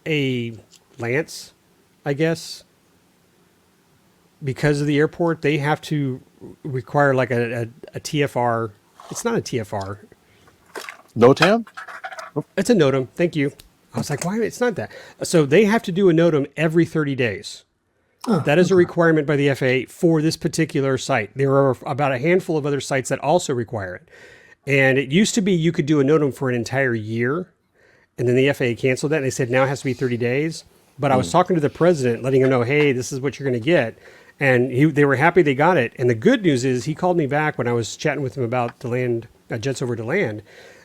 a Lance, I guess. Because of the airport, they have to require like a TFR. It's not a TFR. NOTAM? It's a NOTAM. Thank you. I was like, why? It's not that. So they have to do a NOTAM every 30 days. That is a requirement by the FAA for this particular site. There are about a handful of other sites that also require it. And it used to be you could do a NOTAM for an entire year. And then the FAA canceled that. And they said now it has to be 30 days. But I was talking to the president, letting him know, hey, this is what you're going to get. And they were happy they got it. And the good news is he called me back when I was chatting with him about Deland, Jets over Deland,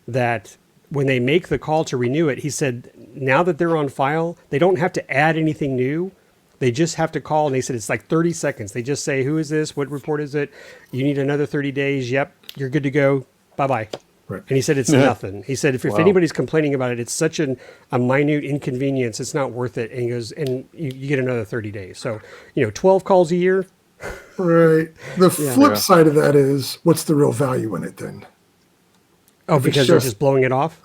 that when they make the call to renew it, he said, now that they're on file, they don't have to add anything new. They just have to call. And they said, it's like 30 seconds. They just say, who is this? What report is it? You need another 30 days. Yep. You're good to go. Bye-bye. Right. And he said, it's nothing. He said, if anybody's complaining about it, it's such a minute inconvenience. It's not worth it. And he goes, and you get another 30 days. So, 12 calls a year. Right. The flip side of that is, what's the real value in it then? Oh, because they're just blowing it off?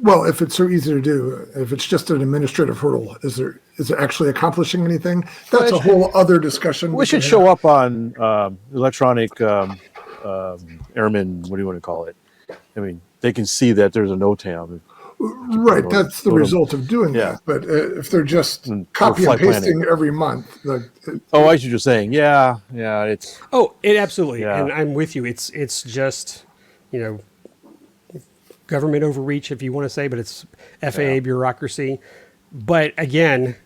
Well, if it's so easy to do, if it's just an administrative hurdle, is it actually accomplishing anything? That's a whole other discussion. We should show up on electronic airman, what do you want to call it? I mean, they can see that there's a NOTAM. Right, that's the result of doing that. But if they're just copy and pasting every month. I see what you're saying. Yeah, it's... Oh, it absolutely. Yeah. And I'm with you. It's just, government overreach, if you want to say, but it's FAA bureaucracy. But again,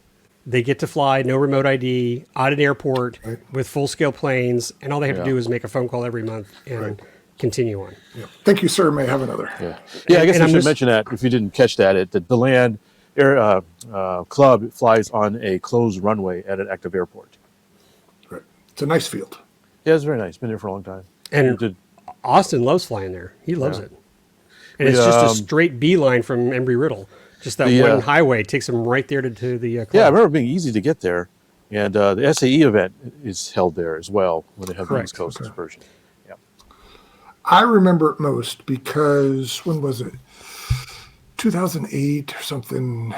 they get to fly, no remote ID, at an airport with full-scale planes, and all they have to do is make a phone call every month and continue on. Yeah. Thank you, sir. May have another. Yeah, I guess I should mention that if you didn't catch that, the Deland Air Club flies on a closed runway at an active airport. Right. It's a nice field. Yeah, it's very nice. Been there for a long time. And Austin loves flying there. He loves Yeah. it. And it's just a straight beeline from Embry-Riddle. Just that one highway takes them right there to the club. Yeah, I remember it being easy to get there. And the SAE event is held there as well when they have the Correct. East Coast dispersion. Yeah. I remember it most because when was it? 2008 or something.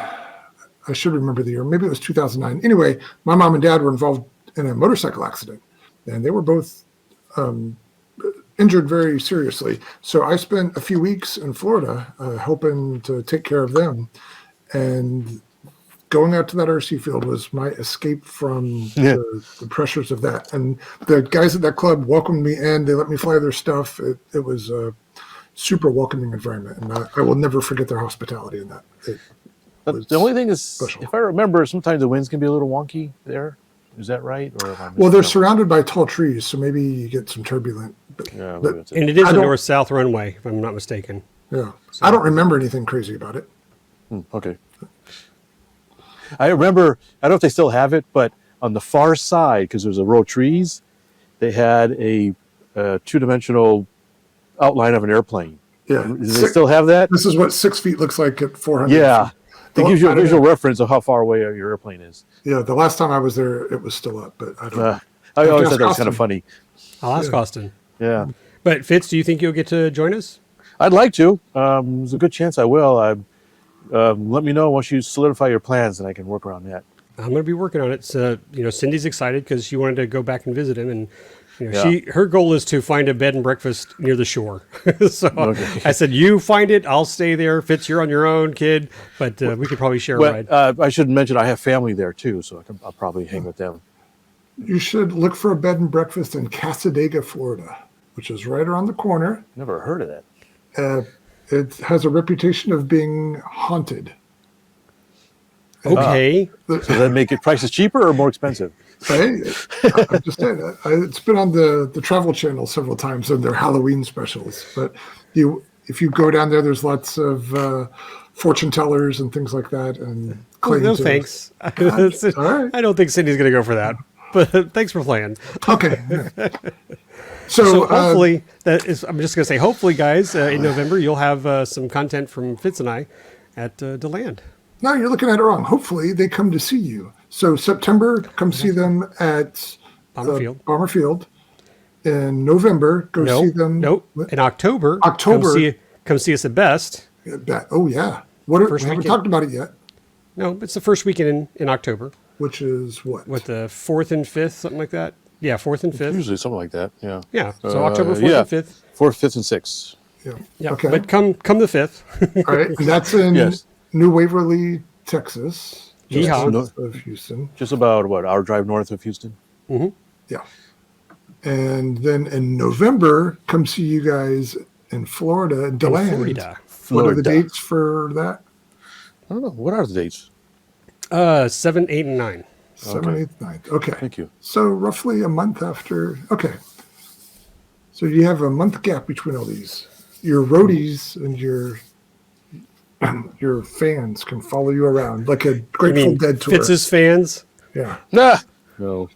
I should remember the year. Maybe it was 2009. Anyway, my mom and dad were involved in a motorcycle accident, and they were both injured very seriously. So I spent a few weeks in Florida helping to take care of them. And going out to that RC field was my escape from the pressures of that. And the guys at that club welcomed me in. They let me fly their stuff. It was a super welcoming environment. And I will never forget their hospitality in that. But the only thing is, special. if I remember, sometimes the winds can be a little wonky there. Is that right? Or am I Well, they're missing surrounded by tall trees, so maybe you get some turbulent. something? Yeah, but- maybe that's it. And it is I a don't- north-south runway, if I'm not mistaken. Yeah. I don't remember anything crazy about it. Okay. I remember, I don't know if they still have it, but on the far side, because there's a row of trees, they had a two-dimensional outline of an airplane. Yeah. Do they still have that? This is what 6 feet looks like at 400 Yeah. feet. It gives you I a don't visual know. reference of how far away your airplane is. Yeah, the last time I was there, it was still up, but I don't know. I always ask thought that was kind Austin. of funny. I'll ask Austin. Yeah. But Fitz, do you think you'll get to join us? I'd like to. There's a good chance I will. Let me know once you solidify your plans, and I can work around that. I'm going to be working on it. So, Cindy's excited because she wanted to go back and visit him, and Yeah. her goal is to find a bed and breakfast near the shore. So Okay. I said, "You find it, I'll stay there. Fitz, you're on your own, kid, but we could probably share a Well, ride." I should mention I have family there too, so I'll probably hang with them. You should look for a bed and breakfast in Casadega, Florida, which is right around the corner. Never heard of that. It has a reputation of being haunted. Okay, So does that make it prices cheaper or more expensive? Hey, I'm just saying, it's been on the Travel Channel several times in their Halloween specials. But if you go down there, there's lots of fortune tellers and things like that. And no to- thanks. all right. I don't think Cindy's going to go for that. But thanks for playing. Okay. yeah. So So, hopefully, I'm just going to say, hopefully, guys, in November, you'll have some content from Fitz and I at Deland. no, you're looking at it wrong. Hopefully, they come to see you. So September, come see them at Bomber Field. Bomber Field. In November, go see them. Nope. In October, October. come see us at Best. Oh yeah. We haven't weekend. talked about it yet. No, it's the first weekend in October. Which is what? What, the 4th and 5th, something like that? Yeah, 4th and 5th. Usually something like that. Yeah. Yeah, so October 4th yeah. and 5th. 4th, 5th, and 6th. Yeah. Yeah, Okay. but come the 5th. All right. And that's in Yes. New Waverly, Texas. Just Yeehaw. north of Houston. Just about hour drive north of Houston. Yeah. And then in November, come see you guys in Florida, in Deland. Florida. What are the Florida. dates for that? I don't know. What are the dates? 7, 8, and 9. 7th, 8th, 9th. Okay. Thank you. So roughly a month after. Okay. So you have a month gap between all these. Your roadies and your fans can follow you around like a I Grateful mean, Dead tour. Fitz's fans. Yeah. Nah. No.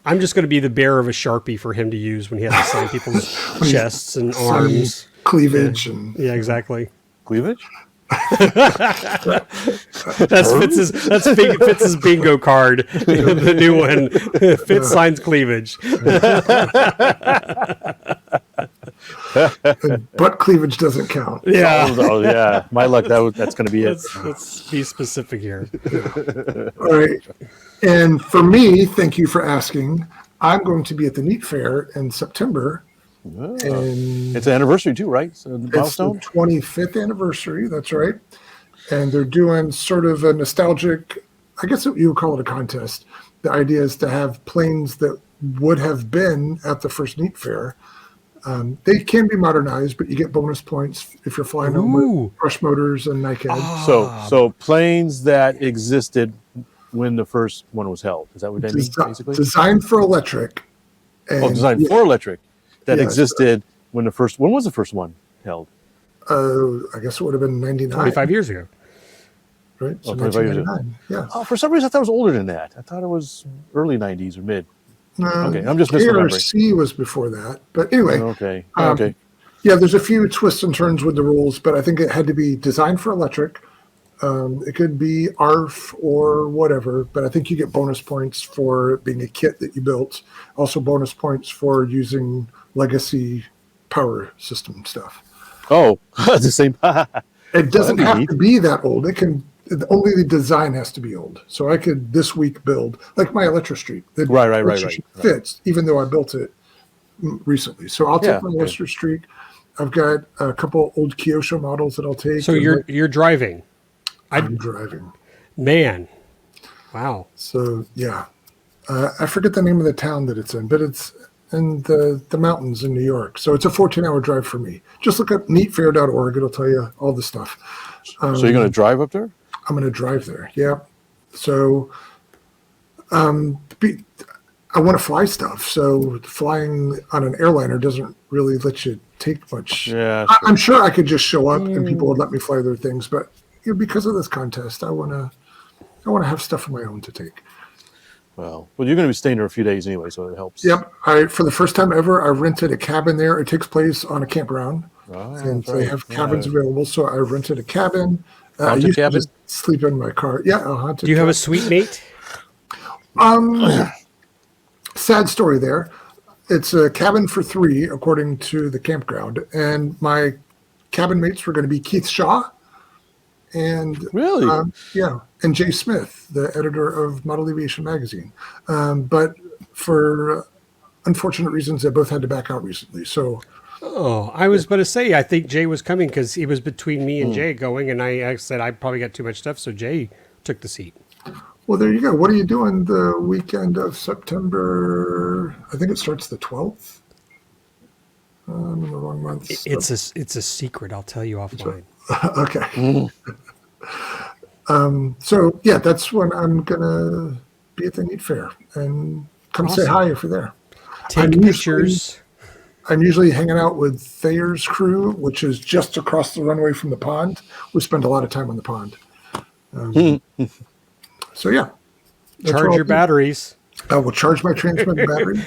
I'm just going to be the bearer of a Sharpie for him to use when he has to sign people's chests and Some arms. cleavage and Yeah, exactly. Cleavage? That's Fitz's bingo card. The new one. Fitz signs cleavage. butt cleavage doesn't count. Yeah. Oh, yeah. My luck, that's going to be it. Let's be specific here. All right. And for me, thank you for asking. I'm going to be at the Neat Fair in September. And It's an anniversary too, right? So the it's the milestone? 25th anniversary. That's right. And they're doing sort of a nostalgic, I guess you would call it a contest. The idea is to have planes that would have been at the first Neat Fair. They can be modernized, but you get bonus points if you're flying them Ooh. with brush motors and Nikon. So planes that existed when the first one was held. Is that what that means, basically? Designed for electric. And Designed for electric that Yeah. existed when was the first one held? I guess it would have been 99. 25 years ago. Right? So 25 years ago. 1999. Yeah. Oh, for some reason I thought it was older than that. I thought it was early 90s or mid. Okay, I'm just misremembering. KRC was before that. But anyway, Okay, um, okay. yeah, there's a few twists and turns with the rules, but I think it had to be designed for electric. It could be ARF or whatever, but I think you get bonus points for it being a kit that you built. Also bonus points for using legacy power system stuff. Oh, the same. It doesn't that'd be have neat. to be that old. Only the design has to be old. So I could this week build like my Electro Street. The Right. Electro Street fits, even though I built it recently. So I'll take my okay. Electro Street. I've got a couple old Kyosho models that I'll take. So and you're driving. I'm driving. Man. Wow. So yeah, I forget the name of the town that it's in, but it's in the mountains in New York. So it's a 14-hour drive for me. Just look up neatfair.org. It'll tell you all the stuff. So you're going to drive up there? I'm going to drive there. Yeah. So I want to fly stuff. So flying on an airliner doesn't really let you take much. Yeah, I'm sure I could just show up and people would let me fly their things, but because of this contest, I want to have stuff of my own to take. Well, you're going to be staying there a few days anyway, so it helps. Yep. For the first time ever, I rented a cabin there. It takes place on a campground, and they have cabins available. So I rented a cabin. I used to just sleep in my car. Yeah, a haunted. Do you have a suite mate? Sad story there. It's a cabin for 3, according to the campground, and my cabin mates were going to be Keith Shaw and Really? And Jay Smith, the editor of Model Aviation magazine. But for unfortunate reasons, they both had to back out recently. So, I was about to say, I think Jay was coming because he was between me and Jay going, and I said I probably got too much stuff, so Jay took the seat. well, there you go. What are you doing the weekend of September? I think it starts the 12th. I'm in the wrong month. It's a secret. I'll tell you offline. Okay. So yeah, that's when I'm gonna be at the Neat Fair and come say hi if you're there. Take pictures. I'm usually hanging out with Thayer's crew, which is just across the runway from the pond. We spend a lot of time on the pond. So yeah, Charge your batteries. I will charge my transmitter battery.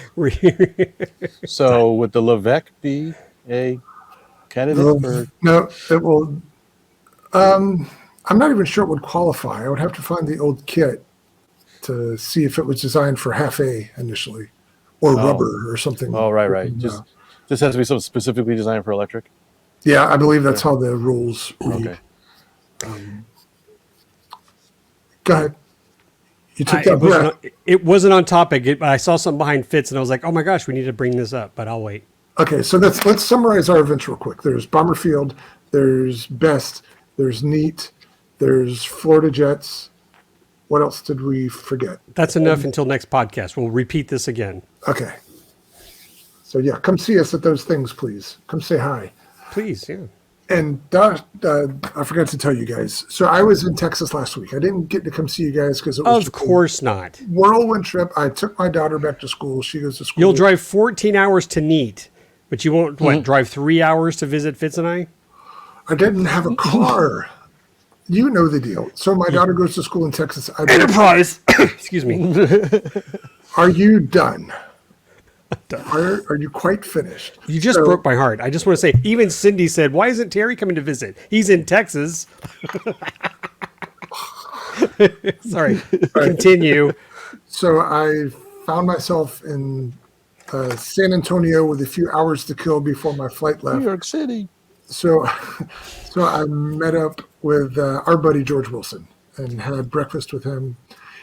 So would the Levesque be a candidate for? No, it will. I'm not even sure it would qualify. I would have to find the old kit to see if it was designed for half A initially, or rubber or something. Oh, right. Just has to be something specifically designed for electric. Yeah, I believe that's how the rules read. Okay. Go ahead. You took that breath. It wasn't on topic. I saw something behind Fitz, and I was like, "Oh my gosh, we need to bring this up." But I'll wait. Okay, so let's summarize our events real quick. There's Bomber Field, there's Best, there's Neat, there's Florida Jets. What else did we forget? That's enough until next podcast. We'll repeat this again. Okay. So yeah, come see us at those things, please. Come say hi. Please, yeah. And I forgot to tell you guys. So I was in Texas last week. I didn't get to come see you guys because it was Of course not. a whirlwind trip. I took my daughter back to school. She goes to school. You'll drive 14 hours to Neat, but you won't drive 3 hours to visit Fitz and I? I didn't have a car. You know the deal. So my daughter goes to school in Texas. Enterprise. Excuse me. Are you done? Are you quite finished? You just broke my heart. I just want to say, even Cindy said, "Why isn't Terry coming to visit? He's in Texas." Sorry. Continue. So I found myself in San Antonio with a few hours to kill before my flight left. New York City. So I met up with our buddy George Wilson and had breakfast with him.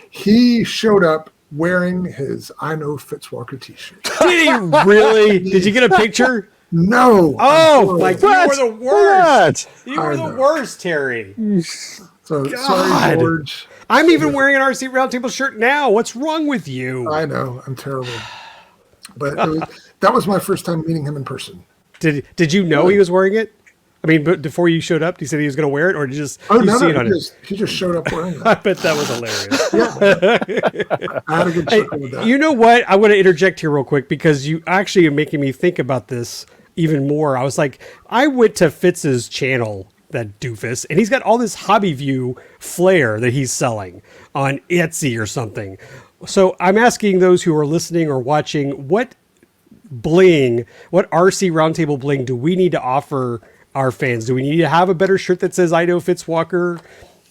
He showed up wearing his I Know Fitzwalker t-shirt. Did he really? Did you get a picture? No. Oh, my God. You were the worst. What? You were the worst, Terry. So sorry, George. I'm even wearing an RC Roundtable shirt now. What's wrong with you? I know. I'm terrible. But that was my first time meeting him in person. Did you know he was wearing it? I mean, but before you showed up, he said he was going to wear it, or did you just see it on it? He just showed up wearing it. I bet that was hilarious. Yeah. I had a good chuckle with that. You know what? I want to interject here real quick because you actually are making me think about this even more. I was like, I went to Fitz's channel, that doofus, and he's got all this Hobby View flair that he's selling on Etsy or something. So I'm asking those who are listening or watching, what RC Roundtable bling do we need to offer our fans? Do we need to have a better shirt that says "I know Fitz Walker,"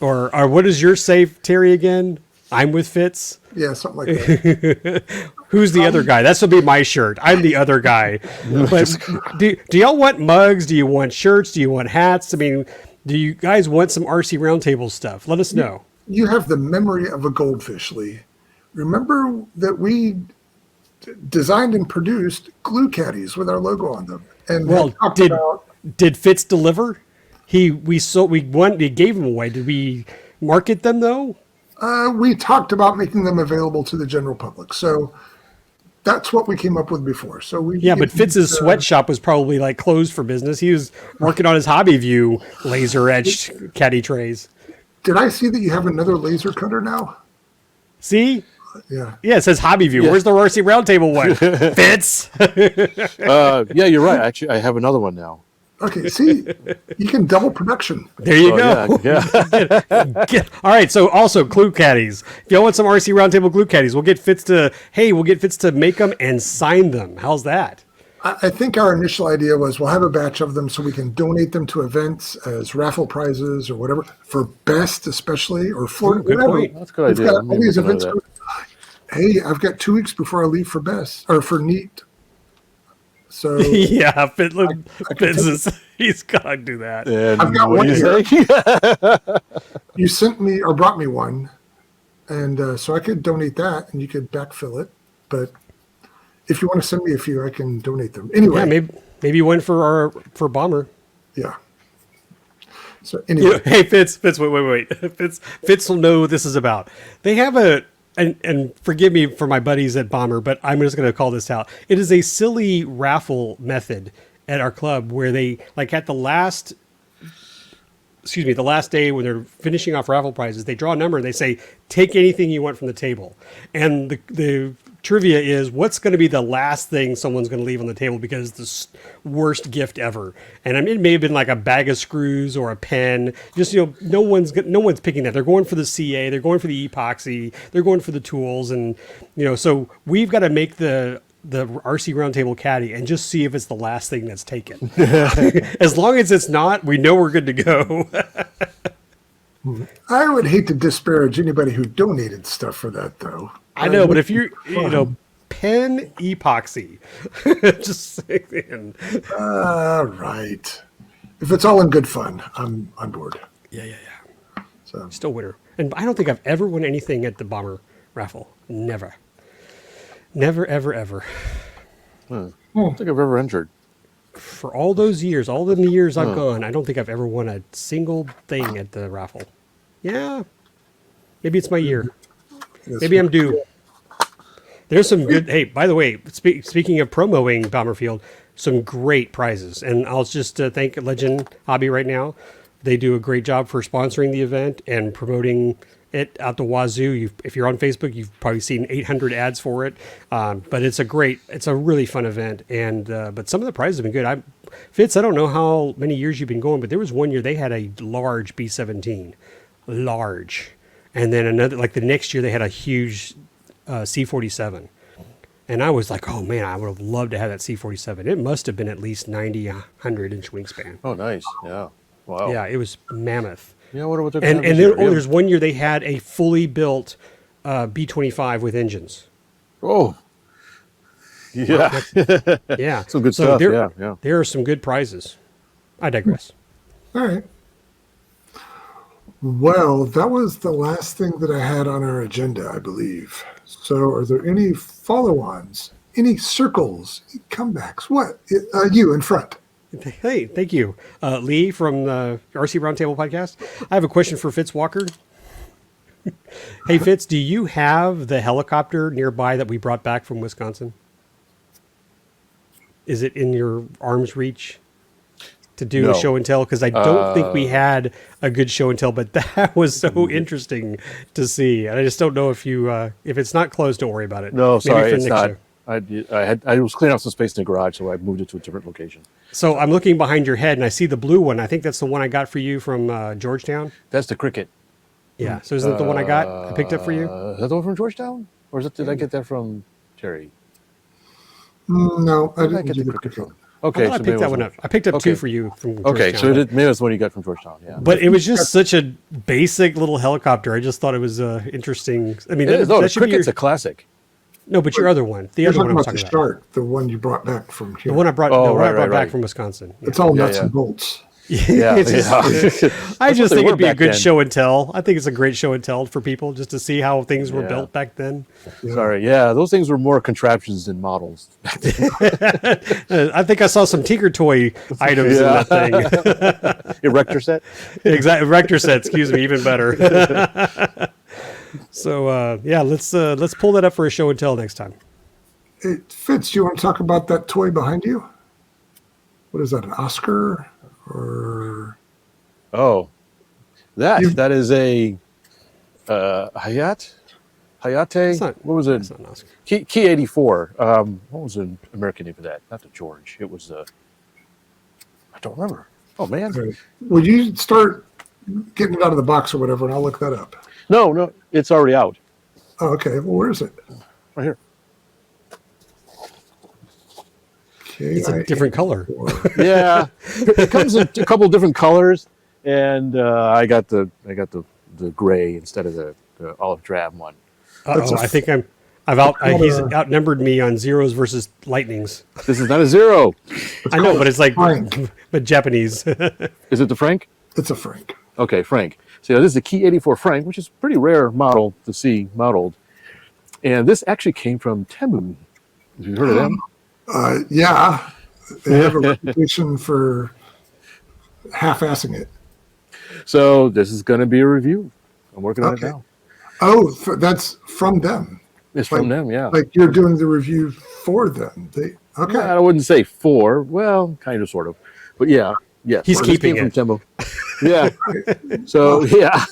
or what does yours say, Terry? Again, I'm with Fitz. Yeah, something like that. Who's the other guy? That's will be my shirt. I'm the other guy. But do y'all want mugs? Do you want shirts? Do you want hats? I mean, do you guys want some RC Roundtable stuff? Let us know. You have the memory of a goldfish, Lee. Remember that we designed and produced glue caddies with our logo on them. And Well, did Fitz deliver? We gave them away. Did we market them though? We talked about making them available to the general public. So that's what we came up with before. So But Fitz's sweatshop was probably like closed for business. He was working on his Hobby View laser etched caddy trays. Did I see that you have another laser cutter now? See? Yeah. Yeah, it says Hobby View. Yeah. Where's the RC Roundtable one? Fitz. Yeah, you're right. Actually, I have another one now. Okay, see, you can double production. There you go. Yeah. All right. So also glue caddies. If y'all want some RC Roundtable glue caddies, we'll get Fitz to make them and sign them. How's that? I think our initial idea was we'll have a batch of them so we can donate them to events as raffle prizes or whatever, for best especially, or Florida. Good whatever. point. That's a good We've idea. got all these events. Hey, I've got 2 weeks before I leave for best or for neat. So Yeah, he's gotta do that. And I've got what one do you here. say? you sent me or brought me one, and so I could donate that, and you could backfill it. But if you want to send me a few, I can donate them. Anyway, Yeah, maybe one for Bomber. yeah. So anyway, Hey, Fitz, wait. Fitz will know what this is about. They have and forgive me for my buddies at Bomber, but I'm just going to call this out. It is a silly raffle method at our club where they, like at the last day when they're finishing off raffle prizes, they draw a number and they say, take anything you want from the table. And the trivia is, what's going to be the last thing someone's going to leave on the table because it's the worst gift ever. And I mean, it may have been like a bag of screws or a pen. Just, no one's picking that. They're going for the CA, they're going for the epoxy, they're going for the tools. And, so we've got to make the RC Roundtable caddy and just see if it's the last thing that's taken. As long as it's not, we know we're good to go. I would hate to disparage anybody who donated stuff for that, though. I know, but if you pen epoxy, just saying. Right. If it's all in good fun, I'm on board. Yeah. So Still winner. And I don't think I've ever won anything at the Bomber raffle. Never, ever. I don't think I've ever entered. For all those years, all the years I've gone, I don't think I've ever won a single thing at the raffle. Yeah. Maybe it's my year. Maybe I'm due. There's some good. Hey, by the way, speaking of promoting Bomberfield, some great prizes, and I'll just thank Legend Hobby right now. They do a great job for sponsoring the event and promoting it out the wazoo. If you're on Facebook, you've probably seen 800 ads for it. But it's a really fun event, and but some of the prizes have been good. Fitz, I don't know how many years you've been going, but there was one year they had a large B-17, large. And then another, like the next year, they had a huge C-47. And I was like, oh man, I would have loved to have that C-47. It must have been at least 90, 100-inch wingspan. Oh, nice. Yeah. Wow. Yeah, it was mammoth. Yeah, I wonder what they're And gonna then have this year. there's one year they had a fully built B-25 with engines. Oh. Yeah. Yeah. Some good stuff. There, Yeah. There are some good prizes. I digress. all right. Well, that was the last thing that I had on our agenda, I believe. So are there any follow-ons, any circles, any comebacks? What? You in front. Hey, thank you. Lee from the RC Roundtable podcast. I have a question for Fitz Walker. Hey, Fitz, do you have the helicopter nearby that we brought back from Wisconsin? Is it in your arm's reach to do No. a show and tell? Because I don't think we had a good show and tell, but that was so interesting to see. And I just don't know if it's not closed, don't worry about it. No, Maybe sorry, for it's next not. show. I was cleaning out some space in the garage, so I moved it to a different location. So I'm looking behind your head and I see the blue one. I think that's the one I got for you from Georgetown. That's the cricket. Yeah. So isn't that the one I picked up for you? Is that the one from Georgetown? Or did I get that from Terry? No, I Where did didn't get do the the cricket cricket. from? Okay, I so picked that one up. I picked up two for you from Georgetown. maybe that's what you got from Georgetown. Yeah, But it was just such a basic little helicopter. I just thought it was interesting. I mean, it is. No, the that should be cricket's a classic. no, but your other one, the You're other one talking I was about the talking about, Shark, the one you brought back from here. the one I brought, Oh, the one I right, brought right, back right. from Wisconsin. Yeah. It's all nuts yeah. and bolts. Yeah, It's just- I just what they think were it'd be a back good then. show and tell. I think it's a great show and tell for people just to see how things were Yeah. built back then. Sorry, yeah, those things were more contraptions than models. I think I saw some Tinker Toy items in that thing. Erector set. Exactly, Rector set. Excuse me, even better. So yeah, let's pull that up for a show and tell next time. Hey, Fitz, do you want to talk about that toy behind you? What is that, an Oscar? Or Oh, that You- that is a Hayate. It's not- What was it? It's not an Oscar. Key 84. What was the American name for that? Not the George. It was I don't remember. Oh man. will you start getting it out of the box or whatever, and I'll look that up. No, it's already out. Oh, okay. Well, where is it? Right here. Okay, It's a different color. Yeah, it comes in a couple different colors, and I got the gray instead of the olive drab one. That's a- I think he's outnumbered me on zeros versus lightnings. This is not a zero. I know, but it's like Frank. but Japanese. Is it the Frank? It's a Frank. Okay, Frank. So this is the Key 84 Frank, which is a pretty rare model to see modeled. And this actually came from Temu. Have you heard of them? Yeah, they have a reputation for half-assing it. So this is going to be a review. I'm working on it Okay. now. Oh, that's from them. It's from Like- them, yeah. Like you're doing the review for them. Okay. I wouldn't say for. Well, kind of, sort of. But yeah, yes. He's This keeping came it. from Temu. Yeah. So yeah,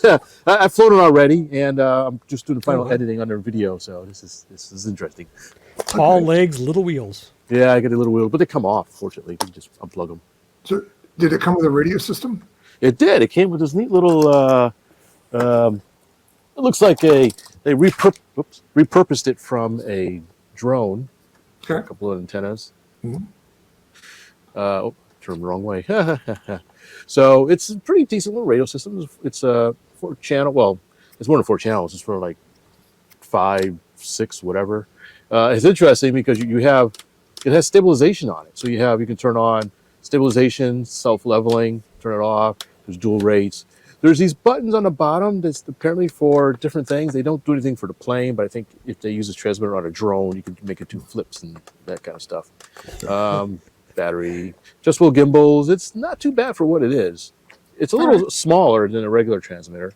I've flown it already, and I'm just doing the final editing on their video. So this is interesting. Tall legs, little wheels. Yeah, I get a little wheel, but they come off. Fortunately, you can just unplug them. So, did it come with a radio system? It did. It came with this neat little. It looks like they repurposed it from a drone. Okay. A couple of antennas. Mhm. Turned the wrong way. So it's a pretty decent little radio system. It's a 4-channel. Well, it's more than 4 channels. It's for like 5, 6, whatever. It's interesting because it has stabilization on it. So you can turn on stabilization, self-leveling, turn it off. There's dual rates. There's these buttons on the bottom that's apparently for different things. They don't do anything for the plane, but I think if they use this transmitter on a drone, you can make it do flips and that kind of stuff. Battery, adjustable gimbals. It's not too bad for what it is. It's a little smaller than a regular transmitter.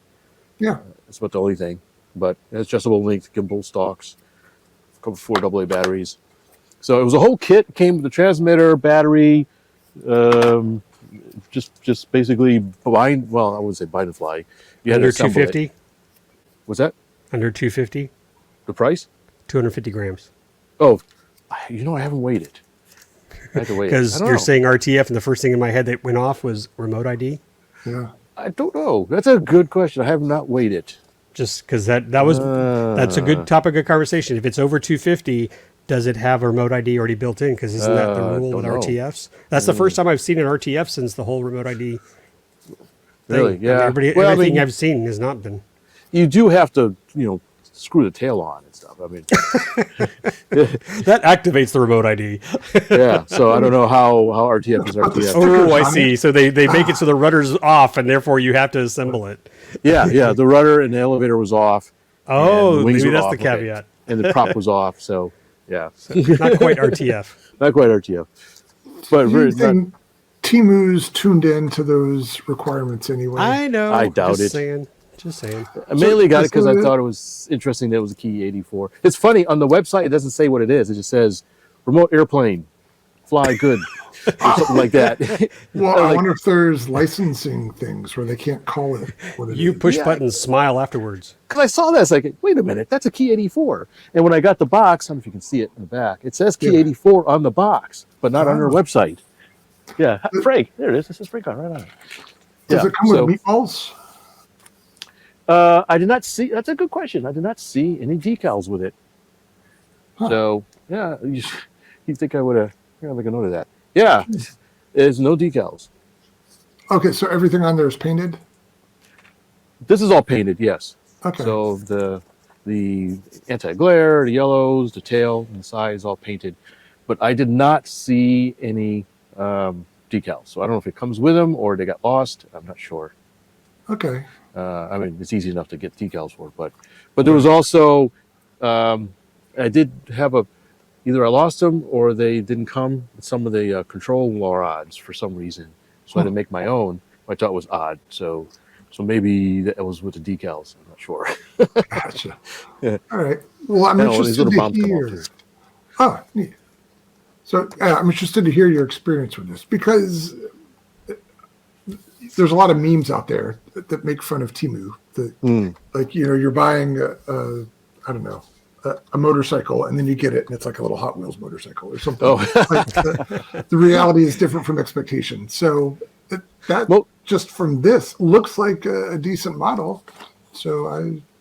Yeah. That's about the only thing. But it has adjustable length gimbal stalks, a couple 4 AA batteries. So it was a whole kit. It came with the transmitter, battery, just basically bind. Well, I wouldn't say bind and fly. You had to Under assemble 250. it. Was that Under 250. the price? 250 grams. Oh, I haven't weighed it. I had to weigh it. Because I don't you're know. saying RTF, and the first thing in my head that went off was remote ID. Yeah. I don't know. That's a good question. I have not weighed it. Just because that's a good topic of conversation. If it's over 250, does it have a remote ID already built in? Because isn't that the rule don't with know. RTFs? That's the first time I've seen an RTF since the whole remote ID. Really? thing. Yeah. Everything I've seen has not been. You do have to, screw the tail on and stuff. I mean, That activates the remote ID. yeah. So I don't know how RTF is RTF. Oh, I see. So they make it so the rudder's off, and therefore you have to assemble it. Yeah. The rudder and the elevator was off. Oh, and the wings maybe were that's the off, okay. caveat. And the prop was off. So yeah, Not quite RTF. not quite RTF, but Do very, you think Temu's tuned in to those requirements anyway? I know. I doubt just it. Saying. Just saying. I mainly got it because I so- thought it was interesting that it was a Key 84. It's funny, on the website, it doesn't say what it is. It just says remote airplane, fly good, or something like that. Well, I Like- wonder if there's licensing things where they can't call it what it You is. push Yeah. buttons, smile afterwards. Because I saw that, it's like, wait a minute, that's a Key 84. And when I got the box, I don't know if you can see it in the back, it says Key Yeah. 84 on the box, but not on their Oh. website. Yeah, Frank, there it is. This is Frank on right on it. Does Yeah, it come so- with meatballs? I did not see. That's a good question. I did not see any decals with it. So yeah, you think I would have make a note of that? Yeah, there's no decals. Okay, so everything on there is painted? This is all painted, yes. Okay. So the anti-glare, the yellows, the tail, and the side is all painted, but I did not see any decals. So I don't know if it comes with them or they got lost. I'm not sure. Okay. I mean, it's easy enough to get decals for, but there was also I did have either I lost them or they didn't come with some of the control rods for some reason. So I had to make my own. I thought was odd. So maybe that was with the decals. I'm not sure. Gotcha. Yeah. All right. Well, I'm These interested little to bombs come off hear. too. Oh, neat. So I'm interested to hear your experience with this because there's a lot of memes out there that make fun of Temu. Like, you're buying I don't know, a motorcycle, and then you get it, and it's like a little Hot Wheels motorcycle or something. Oh. Like the reality is different from expectation. So that just from this looks like a decent model. So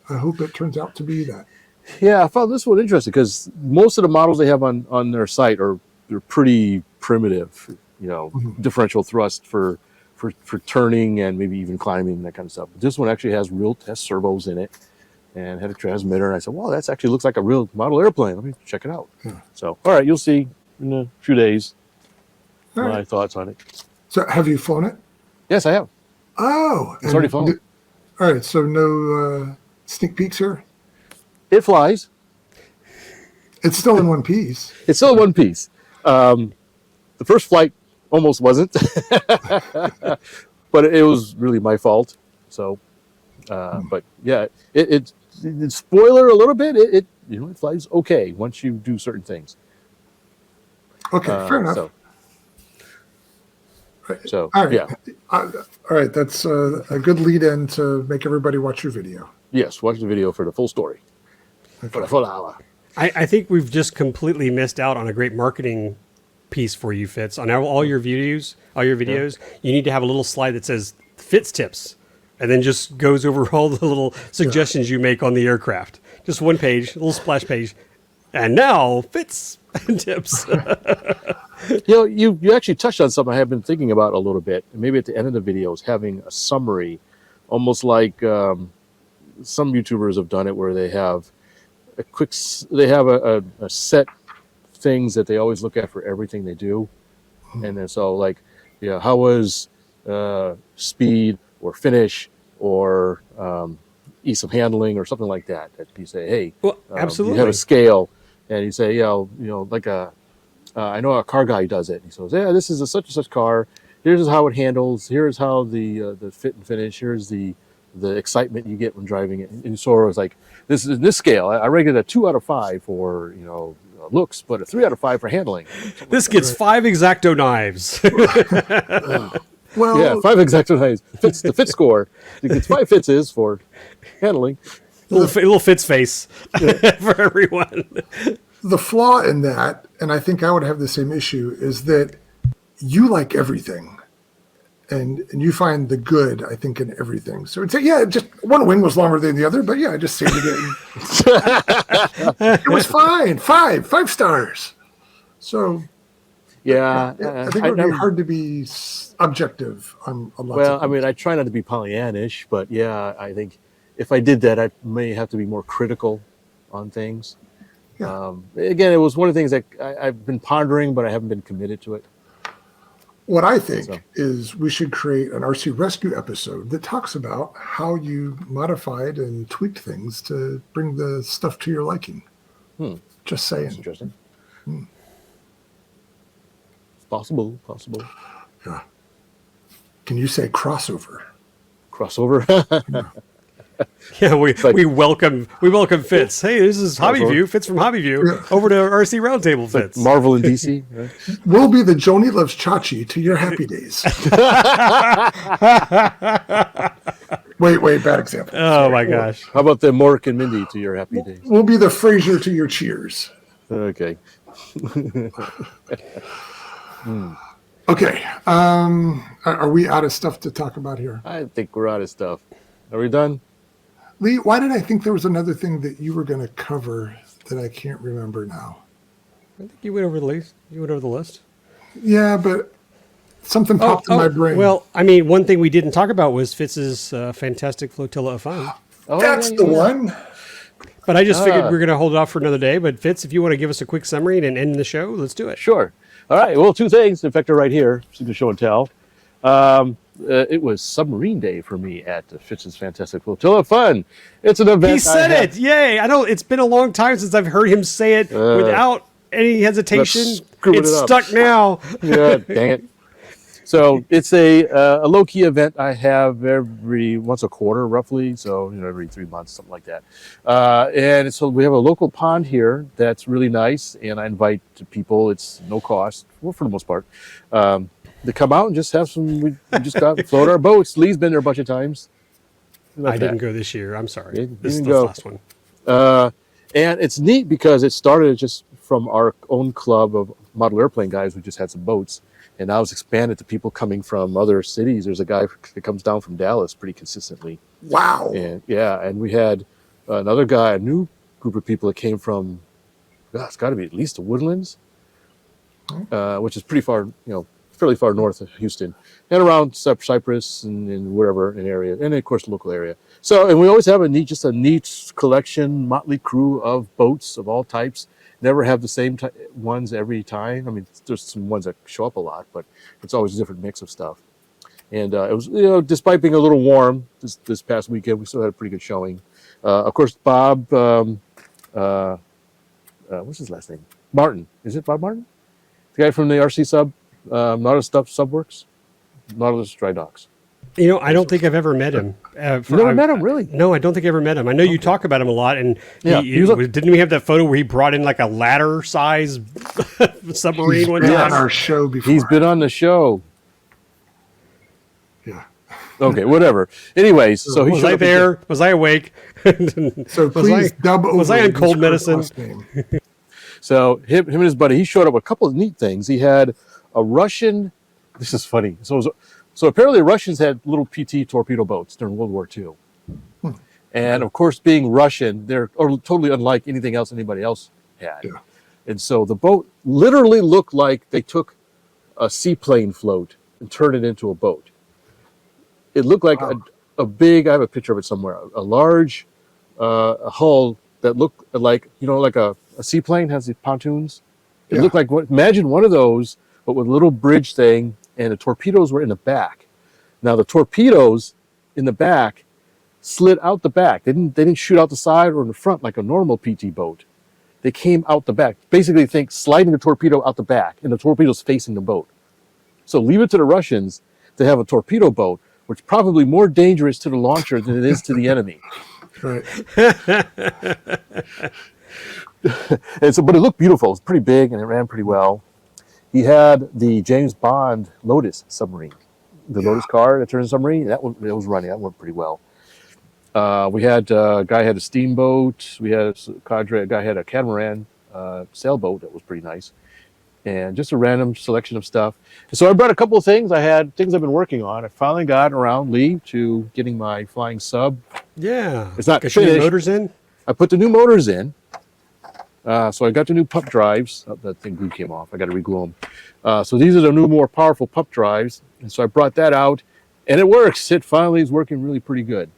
I hope it turns out to be that. Yeah, I found this one interesting because most of the models they have on their site they're pretty primitive. Differential thrust for turning and maybe even climbing, that kind of stuff. But this one actually has servos in it and had a transmitter. And I said, "Wow, that actually looks like a real model airplane. Let me check it out." So, all right, you'll see in a few days my thoughts on it. So have you flown it? Yes, I have. Oh, It's already flown. All right, so no sneak peeks here? It flies. It's still in one piece. It's still in one piece. The first flight almost wasn't, but it was really my fault. So, but yeah, it spoiler a little bit. It flies okay once you do certain things. Okay, fair enough. So all right. Yeah. All right, that's a good lead-in to make everybody watch your video. Yes, watch the video for the full story. For the full hour. I think we've just completely missed out on a great marketing piece for you, Fitz. On all your videos, you need to have a little slide that says Fitz tips, and then just goes over all the little suggestions you make on the aircraft. Just one page, a little splash page. And now Fitz tips. You actually touched on something I have been thinking about a little bit. Maybe at the end of the videos, having a summary, almost like some YouTubers have done it, where they have a set things that they always look at for everything they do. And then so like, how was speed or finish or ease of handling or something like that. That you say, hey, absolutely. You have a scale, and you say, like I know a car guy does it. He says, yeah, this is a such and such car. Here's how it handles. Here's how the fit and finish. Here's the excitement you get when driving it. And so it's like, this scale, I rate it a 2 out of 5 for looks, but a 3 out of 5 for handling. This gets 5 X-Acto knives. Well, yeah, 5 X-Acto knives. The fit score. It gets 5 Fitzes for handling. Little Fitz face for everyone. The flaw in that, and I think I would have the same issue, is that you like everything. And you find the good, I think, in everything. So it's just one wing was longer than the other, but I just saved it. It was fine. 5 stars. So yeah, I think it would be hard to be objective on lots of things. I mean, I try not to be Pollyannish, but yeah, I think if I did that, I may have to be more critical on things. Yeah. Again, it was one of the things that I've been pondering, but I haven't been committed to it. What I think is we should create an RC Rescue episode that talks about how you modified and tweaked things to bring the stuff to your liking. Just saying. That's interesting. Possible. Yeah. Can you say crossover? Crossover? Yeah, we welcome Fitz. Hey, this is Hobby View. Fitz from Hobby View. Over to RC Roundtable, Fitz. Marvel and DC. Right? We'll be the Joni Loves Chachi to your happy days. Wait, bad example. Oh my gosh. How about the Mork and Mindy to your happy days? We'll be the Frasier to your cheers. Okay. Okay. Are we out of stuff to talk about here? I think we're out of stuff. Are we done? Lee, why did I think there was another thing that you were going to cover that I can't remember now. I think you went over the list. Yeah, but something popped in my brain. Well, I mean, one thing we didn't talk about was Fitz's fantastic flotilla of fun. That's the one. But I just figured we're going to hold it off for another day. But Fitz, if you want to give us a quick summary and end the show, let's do it. Sure. All right. Well, two things. In fact, they're right here. So you can show and tell. It was Submarine Day for me at Fitz's Fantastic Flotilla of Fun. It's an event. He said it. Yay. I know it's been a long time since I've heard him say it without any hesitation. It's stuck now. Yeah, dang it. So it's a low-key event I have every once a quarter, roughly. So, every 3 months, something like that. And so we have a local pond here that's really nice. And I invite people. It's no cost, well, for the most part, to come out and just have some. We just got to float our boats. Lee's been there a bunch of times. I didn't go this year. I'm sorry. This is the last one. And it's neat because it started just from our own club of model airplane guys. We just had some boats. And now it's expanded to people coming from other cities. There's a guy that comes down from Dallas pretty consistently. Wow. And and we had another guy, a new group of people that came from, it's got to be at least the Woodlands, which is pretty far, fairly far north of Houston, and around Cypress and wherever an area, and of course the local area. So, and we always have a neat collection, motley crew of boats of all types. Never have the same ones every time. I mean, there's some ones that show up a lot, but it's always a different mix of stuff. And it was, despite being a little warm this past weekend, we still had a pretty good showing. Of course, Bob, what's his last name? Martin. Is it Bob Martin? The guy from the RC Sub, Nautilus Subworks, Nautilus Dry Docks. I don't think I've ever met him. You never met him, really? No, I don't think I ever met him. I know you talk about him a lot, and didn't we have that photo where he brought in like a ladder-size submarine one time? On our show before. He's been on the show. Yeah. Okay, whatever. Anyways, so he was I there? Was I awake? So please dub over. Was I on cold medicine? So him and his buddy, he showed up with a couple of neat things. He had a Russian. This is funny. So apparently the Russians had little PT torpedo boats during World War II. And of course, being Russian, they're totally unlike anything else anybody else had. Yeah. And so the boat literally looked like they took a seaplane float and turned it into a boat. It looked like a big, I have a picture of it somewhere, a large hull that looked like, like a seaplane has the pontoons. It looked like, imagine one of those, but with a little bridge thing, and the torpedoes were in the back. Now the torpedoes in the back slid out the back. They didn't shoot out the side or in the front like a normal PT boat. They came out the back. Basically, think sliding the torpedo out the back, and the torpedo's facing the boat. So leave it to the Russians to have a torpedo boat, which is probably more dangerous to the launcher than it is to the enemy. Right. But it looked beautiful. It's pretty big, and it ran pretty well. He had the James Bond Lotus submarine, the Lotus car that turns submarine. It was running. That went pretty well. We had a guy had a steamboat. We had a guy had a catamaran sailboat that was pretty nice, and just a random selection of stuff. And so I brought a couple of things. I had things I've been working on. I finally got around, Lee, to getting my flying sub. Yeah, it's not finished. The motors in. I put the new motors in. So I got the new pump drives. That thing glue came off. I got to reglue them. So these are the new, more powerful pump drives. And so I brought that out, and it works. It finally is working really pretty good,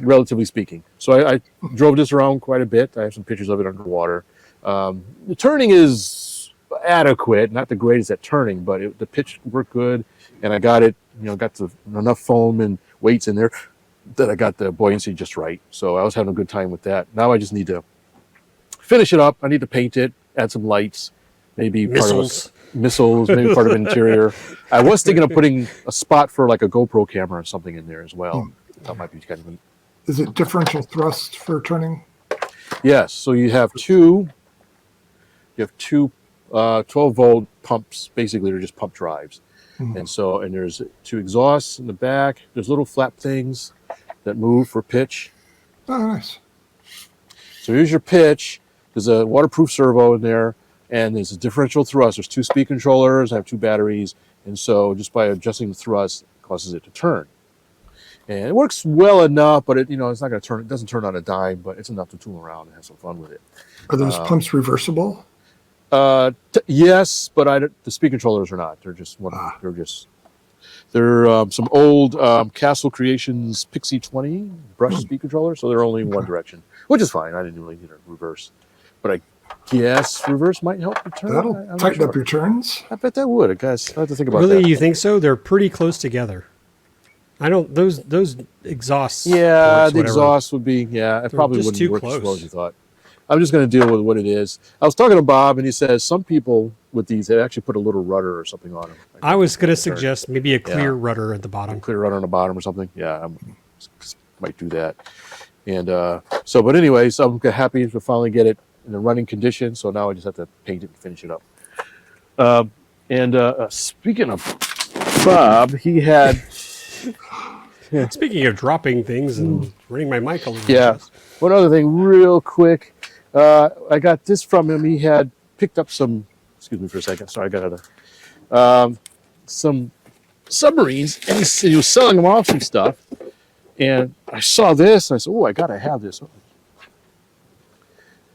relatively speaking. So I drove this around quite a bit. I have some pictures of it underwater. The turning is adequate, not the greatest at turning, but the pitch worked good, and I got it. Got enough foam and weights in there that I got the buoyancy just right. So I was having a good time with that. Now I just need to finish it up. I need to paint it, add some lights, maybe missiles, maybe part of interior. I was thinking of putting a spot for like a GoPro camera or something in there as well. That might be kind of neat. Is it differential thrust for turning? Yes. So you have two 12-volt pumps. Basically, they're just pump drives. And there's two exhausts in the back. There's little flap things that move for pitch. Oh, nice. So here's your pitch. There's a waterproof servo in there, and there's a differential thrust. There's two speed controllers. I have two batteries, and so just by adjusting the thrust, it causes it to turn. And it works well enough, but it's not going to turn. It doesn't turn on a dime, but it's enough to tool around and have some fun with it. Are those pumps reversible? Yes, but the speed controllers are not. They're just one. They're some old Castle Creations Pixie 20 brush speed controller, so they're only in one direction, which is fine. I didn't really need a reverse, but I guess reverse might help the turn. That'll tighten up your turns. I bet that would. I guess I have to think about Really, that. you think so? They're pretty close together. I don't. Those exhausts. Yeah, ports, the whatever, exhaust would be. Yeah, it probably just wouldn't too work as close. well as you thought. I'm just going to deal with what it is. I was talking to Bob, and he says some people with these they actually put a little rudder or something on them. I was going to suggest maybe a clear rudder at the bottom. Clear rudder on the bottom or something. Yeah, might do that. And but anyways, I'm happy to finally get it in the running condition. So now I just have to paint it and finish it up. Speaking of Bob, he had. Speaking of dropping things and running my mic a little bit. One other thing, real quick. I got this from him. He had picked up some. Excuse me for a second. Sorry, I got some submarines, and he was selling them off some stuff. And I saw this, and I said, "Oh, I gotta have this."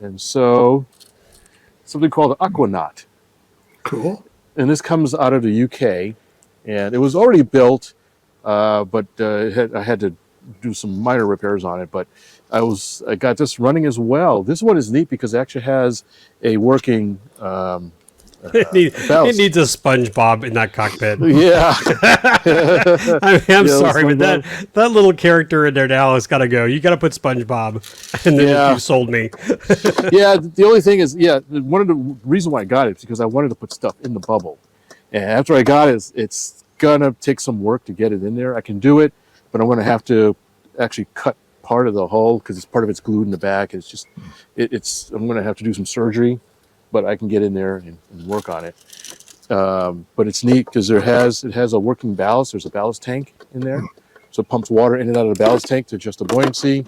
And so, something called the Aquanaut. Cool. And this comes out of the UK, and it was already built, but I had to do some minor repairs on it. But I got this running as well. This one is neat because it actually has a working. it needs a SpongeBob in that cockpit. Yeah. I'm sorry, but that little character in there now has got to go. You got to put SpongeBob, and then you sold me. Yeah. The only thing is, one of the reason why I got it is because I wanted to put stuff in the bubble, and after I got it, it's gonna take some work to get it in there. I can do it, but I'm gonna have to actually cut part of the hull because part of it's glued in the back. It's just, I'm gonna have to do some surgery. But I can get in there and work on it. But it's neat because it has a working ballast. There's a ballast tank in there. So it pumps water in and out of the ballast tank to adjust the buoyancy.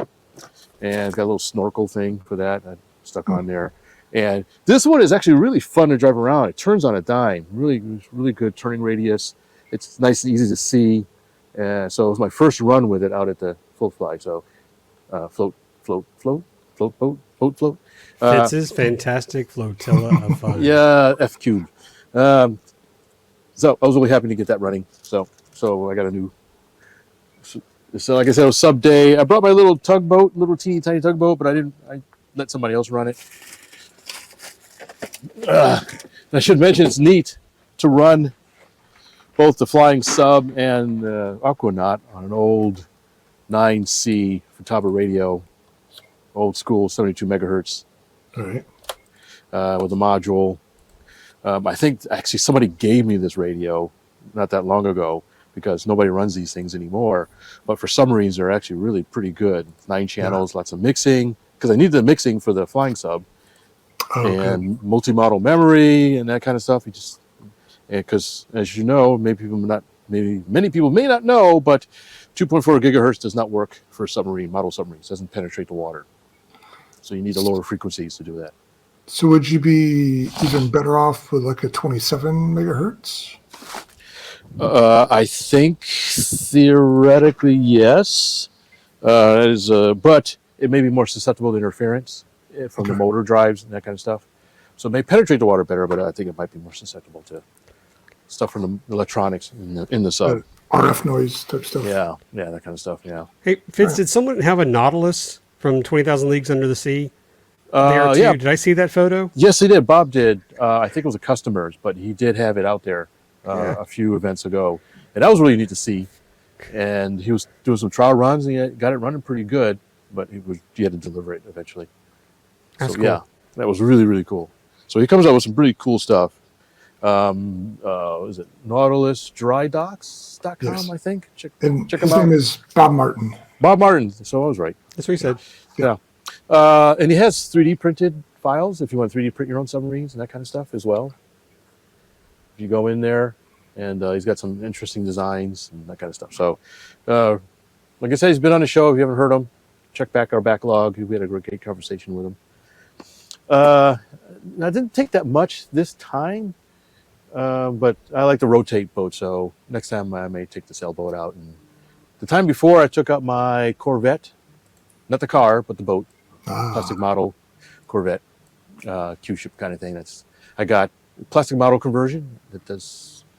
And it's got a little snorkel thing for that I stuck on there. And this one is actually really fun to drive around. It turns on a dime. Really, really good turning radius. It's nice and easy to see. So it was my first run with it out at the Float Fly. So float, boat. Fitz's fantastic flotilla of fun. Yeah, F cubed. So I was really happy to get that running. So I got a new. So like I said, it was sub day. I brought my little tugboat, little teeny tiny tugboat, but I let somebody else run it. I should mention it's neat to run both the flying sub and Aquanaut on an old 9C Futaba radio, old school 72 megahertz. All right. With a module. I think actually somebody gave me this radio not that long ago because nobody runs these things anymore. But for submarines, they're actually really pretty good. 9 channels, lots of mixing, because I need the mixing for the flying sub. And multi-model memory and that kind of stuff. Because as you know, many people may not know, but 2.4 gigahertz does not work for model submarines. It doesn't penetrate the water. So you need the lower frequencies to do that. So would you be even better off with like a 27 megahertz? I think theoretically, yes. But it may be more susceptible to interference from the motor drives and that kind of stuff. So it may penetrate the water better, but I think it might be more susceptible to stuff from the electronics in the sub. RF noise type stuff. Yeah, that kind of stuff, yeah. Hey, Fitz, did someone have a Nautilus from 20,000 Leagues Under the Sea there too? Yeah. Did I see that photo? Yes, he did. Bob did. I think it was a customer's, but he did have it out there a few events ago. And that was really neat to see. And he was doing some trial runs, and he got it running pretty good, but he had to deliver it eventually. That's cool. Yeah, that was really, really cool. So he comes out with some pretty cool stuff. Is it NautilusDryDocks.com, Yes. I think? Check And him his out. name is Bob Martin. Bob Martin. So I was right. That's what he said. Yeah. And he has 3D printed files if you want to 3D print your own submarines and that kind of stuff as well. If you go in there, and he's got some interesting designs and that kind of stuff. So, like I said, he's been on the show. If you haven't heard him, check back our backlog. We had a great conversation with him. I didn't take that much this time, but I like to rotate boats. So next time I may take the sailboat out and the time before, I took up my Corvette, not the car, but the boat, plastic model Corvette, Q-ship kind of thing. I got plastic model conversion that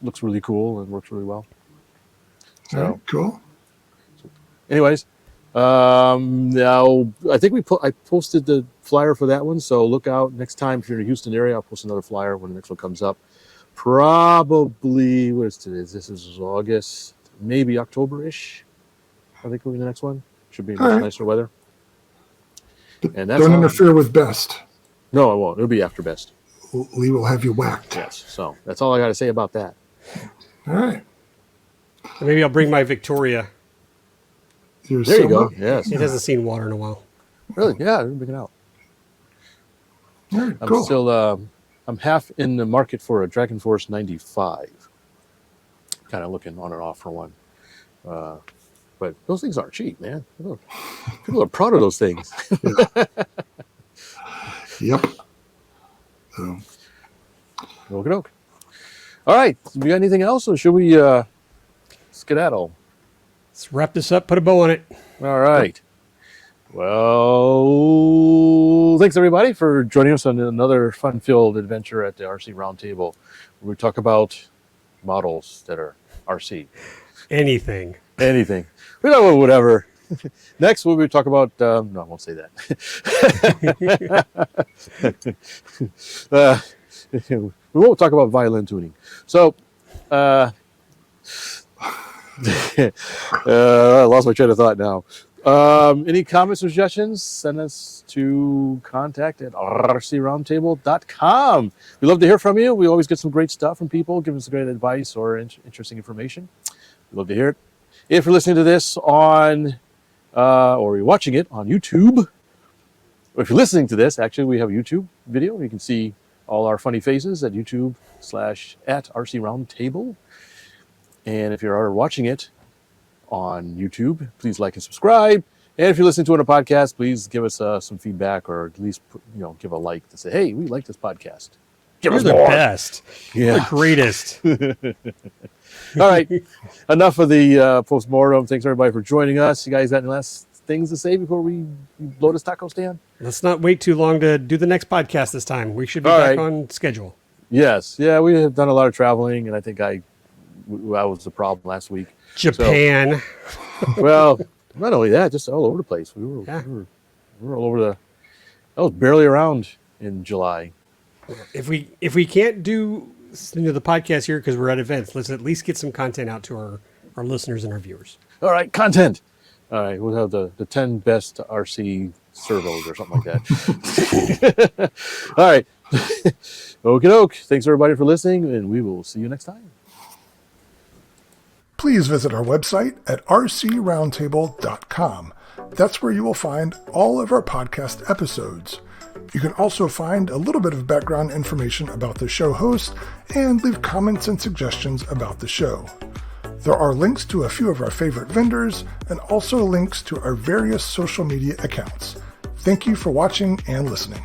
looks really cool and works really well. So, all right, cool. anyways, now I think I posted the flyer for that one. So look out next time if you're in the Houston area. I'll post another flyer when the next one comes up. Probably, what is today? This is August, maybe October-ish. I think will be the next one. Should be much nicer weather. And that's don't interfere with Best. No, I won't. It'll be after Best. Lee will have you whacked. Yes. So that's all I got to say about that. All right. Maybe I'll bring my Victoria. There you go. Yes. It hasn't seen water in a while. Really? Yeah, I'm bring it out. All right, I'm cool. still I'm half in the market for a Dragon Force 95. Kind of looking on and off for one. But those things aren't cheap, man. People are proud of those things. Yep. So. Okey-doke. All right. We got anything else, or should we skedaddle? Let's wrap this up. Put a bow on it. All right. Well, thanks everybody for joining us on another fun-filled adventure at the RC Roundtable, where we talk about models that are RC. Anything. We talk about whatever. Next, we'll be talk about. No, I won't say that. We won't talk about violin tuning. So, I lost my train of thought now. Any comments or suggestions? Send us to contact@rcroundtable.com. We love to hear from you. We always get some great stuff from people, giving us great advice or interesting information. We love to hear it. If you're listening to this on, or you're watching it on YouTube, or if you're listening to this, actually, we have a YouTube video. You can see all our funny faces at YouTube/@RC Roundtable. And if you're watching it on YouTube, please like and subscribe. And if you're listening to it on a podcast, please give us some feedback, or at least give a like to say, hey, we like this podcast. Give us the more. best. Yeah. The greatest. All right. Enough of the post-mortem. Thanks, everybody, for joining us. You guys got any last things to say before we blow this taco stand? Let's not wait too long to do the next podcast this time. We should be All back right. on schedule. Yes. Yeah, we have done a lot of traveling, and I think I was the problem last week. Japan. So, well, not only that, just all over the place. We were all over I was barely around in July. If we can't do the podcast here because we're at events, let's at least get some content out to our listeners and our viewers. All right, content. All right, we'll have the 10 best RC servos or something like that. All right. Okie doke. Thanks, everybody, for listening, and we will see you next time. Please visit our website at rcroundtable.com. That's where you will find all of our podcast episodes. You can also find a little bit of background information about the show host and leave comments and suggestions about the show. There are links to a few of our favorite vendors and also links to our various social media accounts. Thank you for watching and listening.